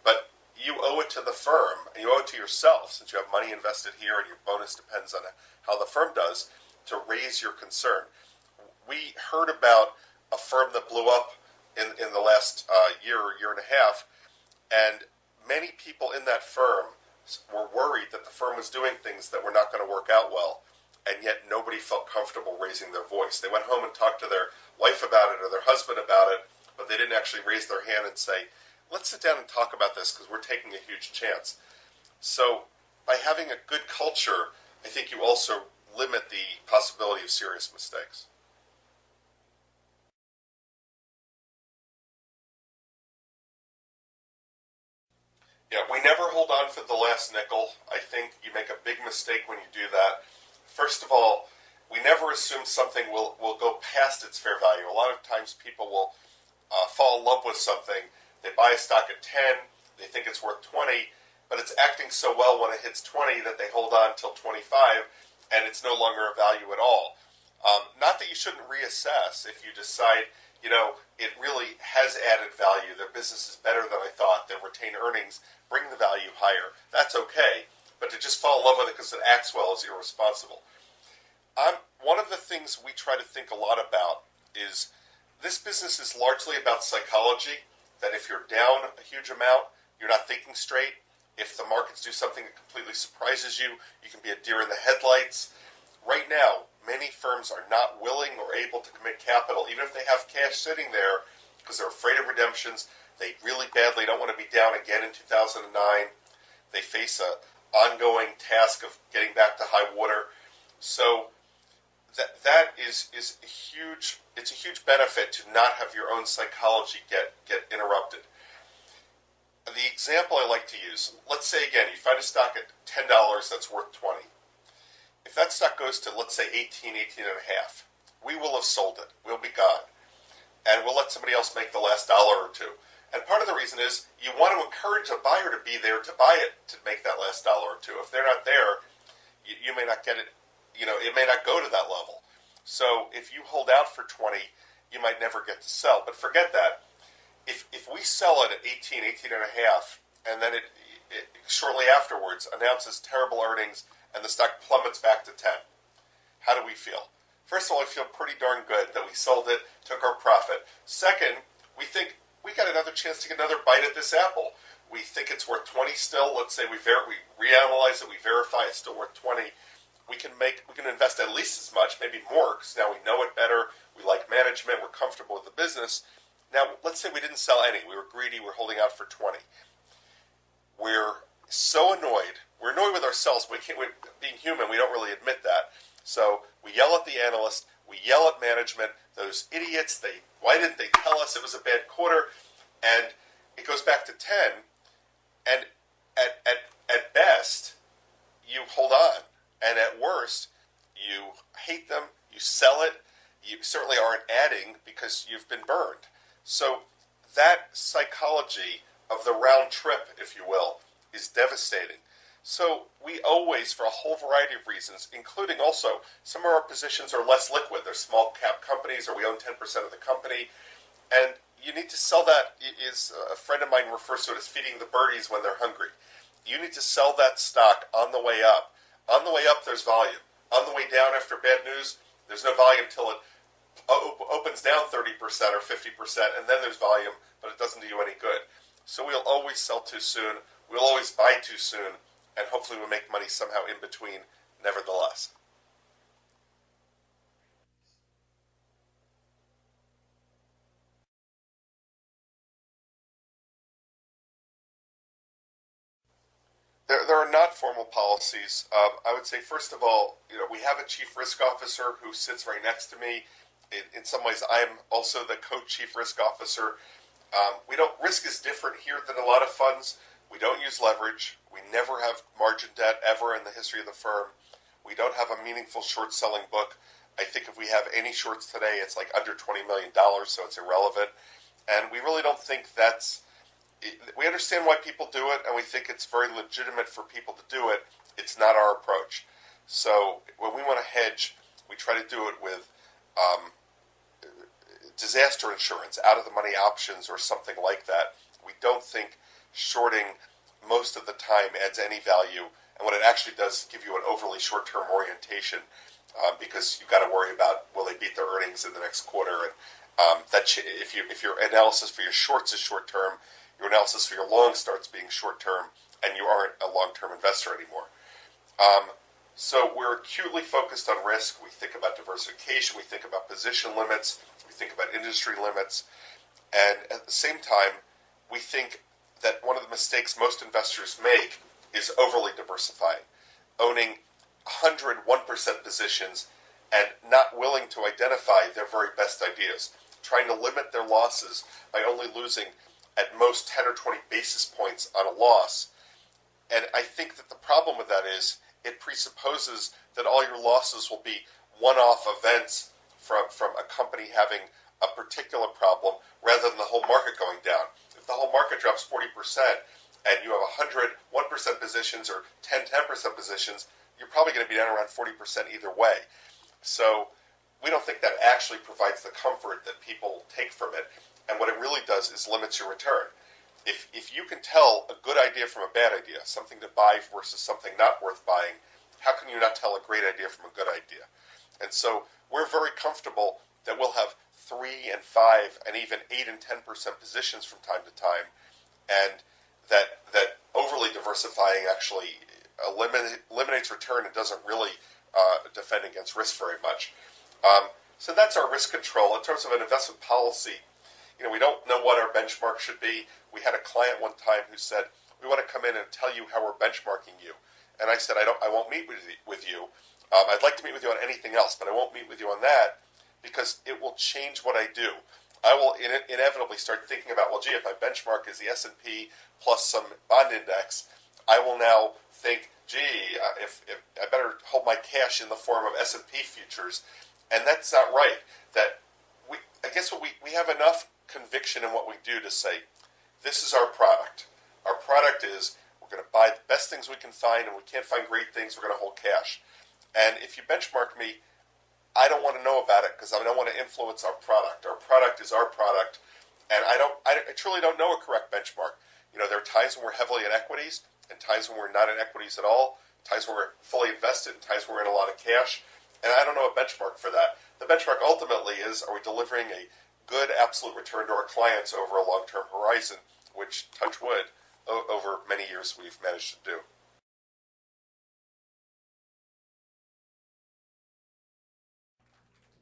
but you owe it to the firm, and you owe it to yourself, since you have money invested here and your bonus depends on how the firm does, to raise your concern. We heard about a firm that blew up in the last year or year and a half, and many people in that firm were worried that the firm was doing things that were not going to work out well, and yet nobody felt comfortable raising their voice. They went home and talked to their wife about it or their husband about it, but they didn't actually raise their hand and say, let's sit down and talk about this because we're taking a huge chance. So by having a good culture, I think you also limit the possibility of serious mistakes. Yeah, we never hold on for the last nickel. I think you make a big mistake when you do that. First of all, we never assume something will go past its fair value. A lot of times people will fall in love with something. They buy a stock at 10, they think it's worth 20, but it's acting so well when it hits 20 that they hold on till 25, and it's no longer a value at all. Not that you shouldn't reassess if you decide, it really has added value. Their business is better than I thought. Their retained earnings bring the value higher. That's okay. But to just fall in love with it because it acts well is irresponsible. One of the things we try to think a lot about is this business is largely about psychology, that if you're down a huge amount, you're not thinking straight. If the markets do something that completely surprises you, you can be a deer in the headlights. Right now, many firms are not willing or able to commit capital, even if they have cash sitting there, because they're afraid of redemptions. They really badly don't want to be down again in 2009. They face an ongoing task of getting back to high water. So that is a huge. It's a huge benefit to not have your own psychology get interrupted. The example I like to use, let's say again, you find a stock at $10 that's worth 20. If that stock goes to, let's say, 18 and a half, we will have sold it. We'll be gone. And we'll let somebody else make the last dollar or two. And part of the reason is you want to encourage a buyer to be there to buy it, to make that last dollar or two. If they're not there, you may not get it, it may not go to that level. So if you hold out for 20, you might never get to sell. But forget that. If we sell it at 18 and a half, and then it shortly afterwards announces terrible earnings and the stock plummets back to 10, how do we feel? First of all, I feel pretty darn good that we sold it, took our profit. Second, we think we got another chance to get another bite at this apple. We think it's worth 20 still. Let's say we reanalyze it, we verify it's still worth 20. We can invest at least as much, maybe more, because now we know it better. We like management. We're comfortable with the business. Now, let's say we didn't sell any. We were greedy. We're holding out for 20. We're so annoyed. We're annoyed with ourselves. Being human, we don't really admit that. So we yell at the analyst. We yell at management. Those idiots, why didn't they tell us it was a bad quarter? And it goes back to 10. And at best, you hold on. And at worst, you hate them. You sell it. You certainly aren't adding because you've been burned. So that psychology of the round trip, if you will, is devastating. So we always, for a whole variety of reasons, including also some of our positions are less liquid. They're small cap companies, or we own 10% of the company. And you need to sell that. A friend of mine refers to it as feeding the birdies when they're hungry. You need to sell that stock on the way up. On the way up, there's volume. On the way down after bad news, there's no volume till it opens down 30% or 50%, and then there's volume, but it doesn't do you any good. So we'll always sell too soon, we'll always buy too soon, and hopefully we'll make money somehow in between, nevertheless. There are not formal policies. I would say, first of all, we have a chief risk officer who sits right next to me. In some ways, I'm also the co-chief risk officer. We don't. Risk is different here than a lot of funds. We don't use leverage. We never have margin debt ever in the history of the firm. We don't have a meaningful short selling book. I think if we have any shorts today, it's like under $20 million, so it's irrelevant. And we really don't think that's. We understand why people do it, and we think it's very legitimate for people to do it. It's not our approach. So when we want to hedge, we try to do it with disaster insurance, out-of-the-money options, or something like that. We don't think shorting most of the time adds any value, and what it actually does is give you an overly short-term orientation because you've got to worry about will they beat their earnings in the next quarter, and if your analysis for your shorts is short-term, your analysis for your long starts being short-term, and you aren't a long-term investor anymore. So we're acutely focused on risk. We think about diversification. We think about position limits. We think about industry limits. And at the same time, we think that one of the mistakes most investors make is overly diversifying, owning 101% positions and not willing to identify their very best ideas, trying to limit their losses by only losing at most 10 or 20 basis points on a loss. And I think that the problem with that is it presupposes that all your losses will be one-off events from a company having a particular problem rather than the whole market going down. If the whole market drops 40% and you have 101% positions or 10% positions, you're probably going to be down around 40% either way. So we don't think that actually provides the comfort that people take from it. And what it really does is limits your return. If you can tell a good idea from a bad idea, something to buy versus something not worth buying, how can you not tell a great idea from a good idea? And so we're very comfortable that we'll have 3 and 5 and even 8 and 10% positions from time to time, and that overly diversifying actually eliminates return and doesn't really defend against risk very much. So that's our risk control. In terms of an investment policy, we don't know what our benchmark should be. We had a client one time who said, we want to come in and tell you how we're benchmarking you. And I said, I won't meet with you. I'd like to meet with you on anything else, but I won't meet with you on that because it will change what I do. I will inevitably start thinking about, well, gee, if my benchmark is the S&P plus some bond index, I will now think, gee, if I better hold my cash in the form of S&P futures. And that's not right. I guess we have enough conviction in what we do to say, this is our product. Our product is we're going to buy the best things we can find, and we can't find great things, we're going to hold cash. And if you benchmark me, I don't want to know about it because I don't want to influence our product. Our product is our product, and I truly don't know a correct benchmark. There are times when we're heavily in equities, and times when we're not in equities at all, times when we're fully invested, and times when we're in a lot of cash, and I don't know a benchmark for that. The benchmark ultimately is, are we delivering a good absolute return to our clients over a long-term horizon, which, touch wood, over many years we've managed to do.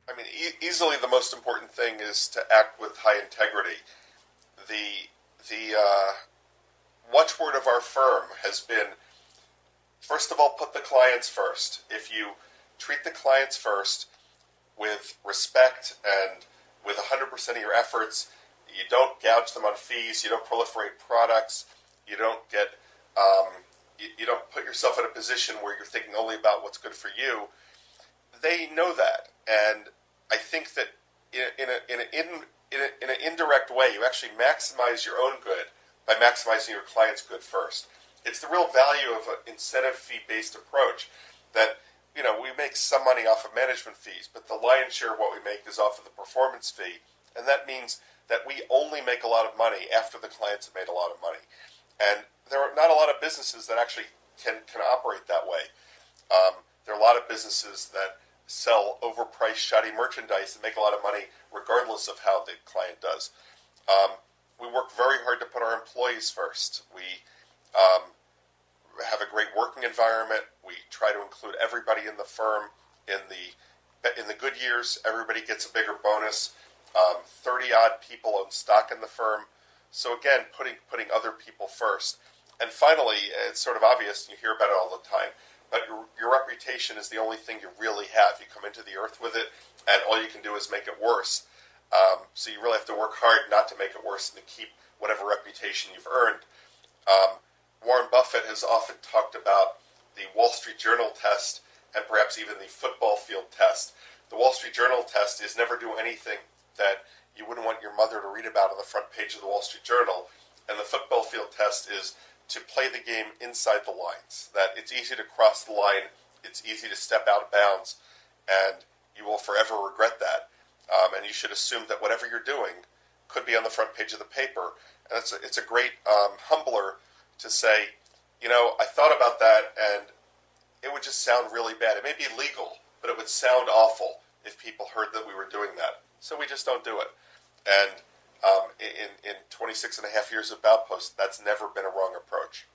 I mean, easily the most important thing is to act with high integrity. The watchword of our firm has been, first of all, put the clients first. If you treat the clients first with respect and with 100% of your efforts, you don't gouge them on fees, you don't proliferate products, you don't get, you don't put yourself in a position where you're thinking only about what's good for you. They know that, and I think that in an indirect way, you actually maximize your own good by maximizing your client's good first. It's the real value of an incentive fee-based approach that, we make some money off of management fees, but the lion's share of what we make is off of the performance fee, and that means that we only make a lot of money after the clients have made a lot of money. And there are not a lot of businesses that actually can operate that way. There are a lot of businesses that sell overpriced, shoddy merchandise and make a lot of money regardless of how the client does. We work very hard to put our employees first. We have a great working environment. We try to include everybody in the firm. In the good years, everybody gets a bigger bonus. 30 odd people own stock in the firm. So again, putting other people first. And finally, it's sort of obvious, you hear about it all the time, but your reputation is the only thing you really have. You come into the earth with it, and all you can do is make it worse. So you really have to work hard not to make it worse and to keep whatever reputation you've earned. Warren Buffett has often talked about the Wall Street Journal test and perhaps even the football field test. The Wall Street Journal test is never do anything that you wouldn't want your mother to read about on the front page of the Wall Street Journal. And the football field test is to play the game inside the lines, that it's easy to cross the line, it's easy to step out of bounds, and you will forever regret that. And you should assume that whatever you're doing could be on the front page of the paper. And it's a great humbler to say, I thought about that, and it would just sound really bad. It may be legal, but it would sound awful if people heard that we were doing that. So we just don't do it. And in 26 and a half years of Baupost, that's never been a wrong approach.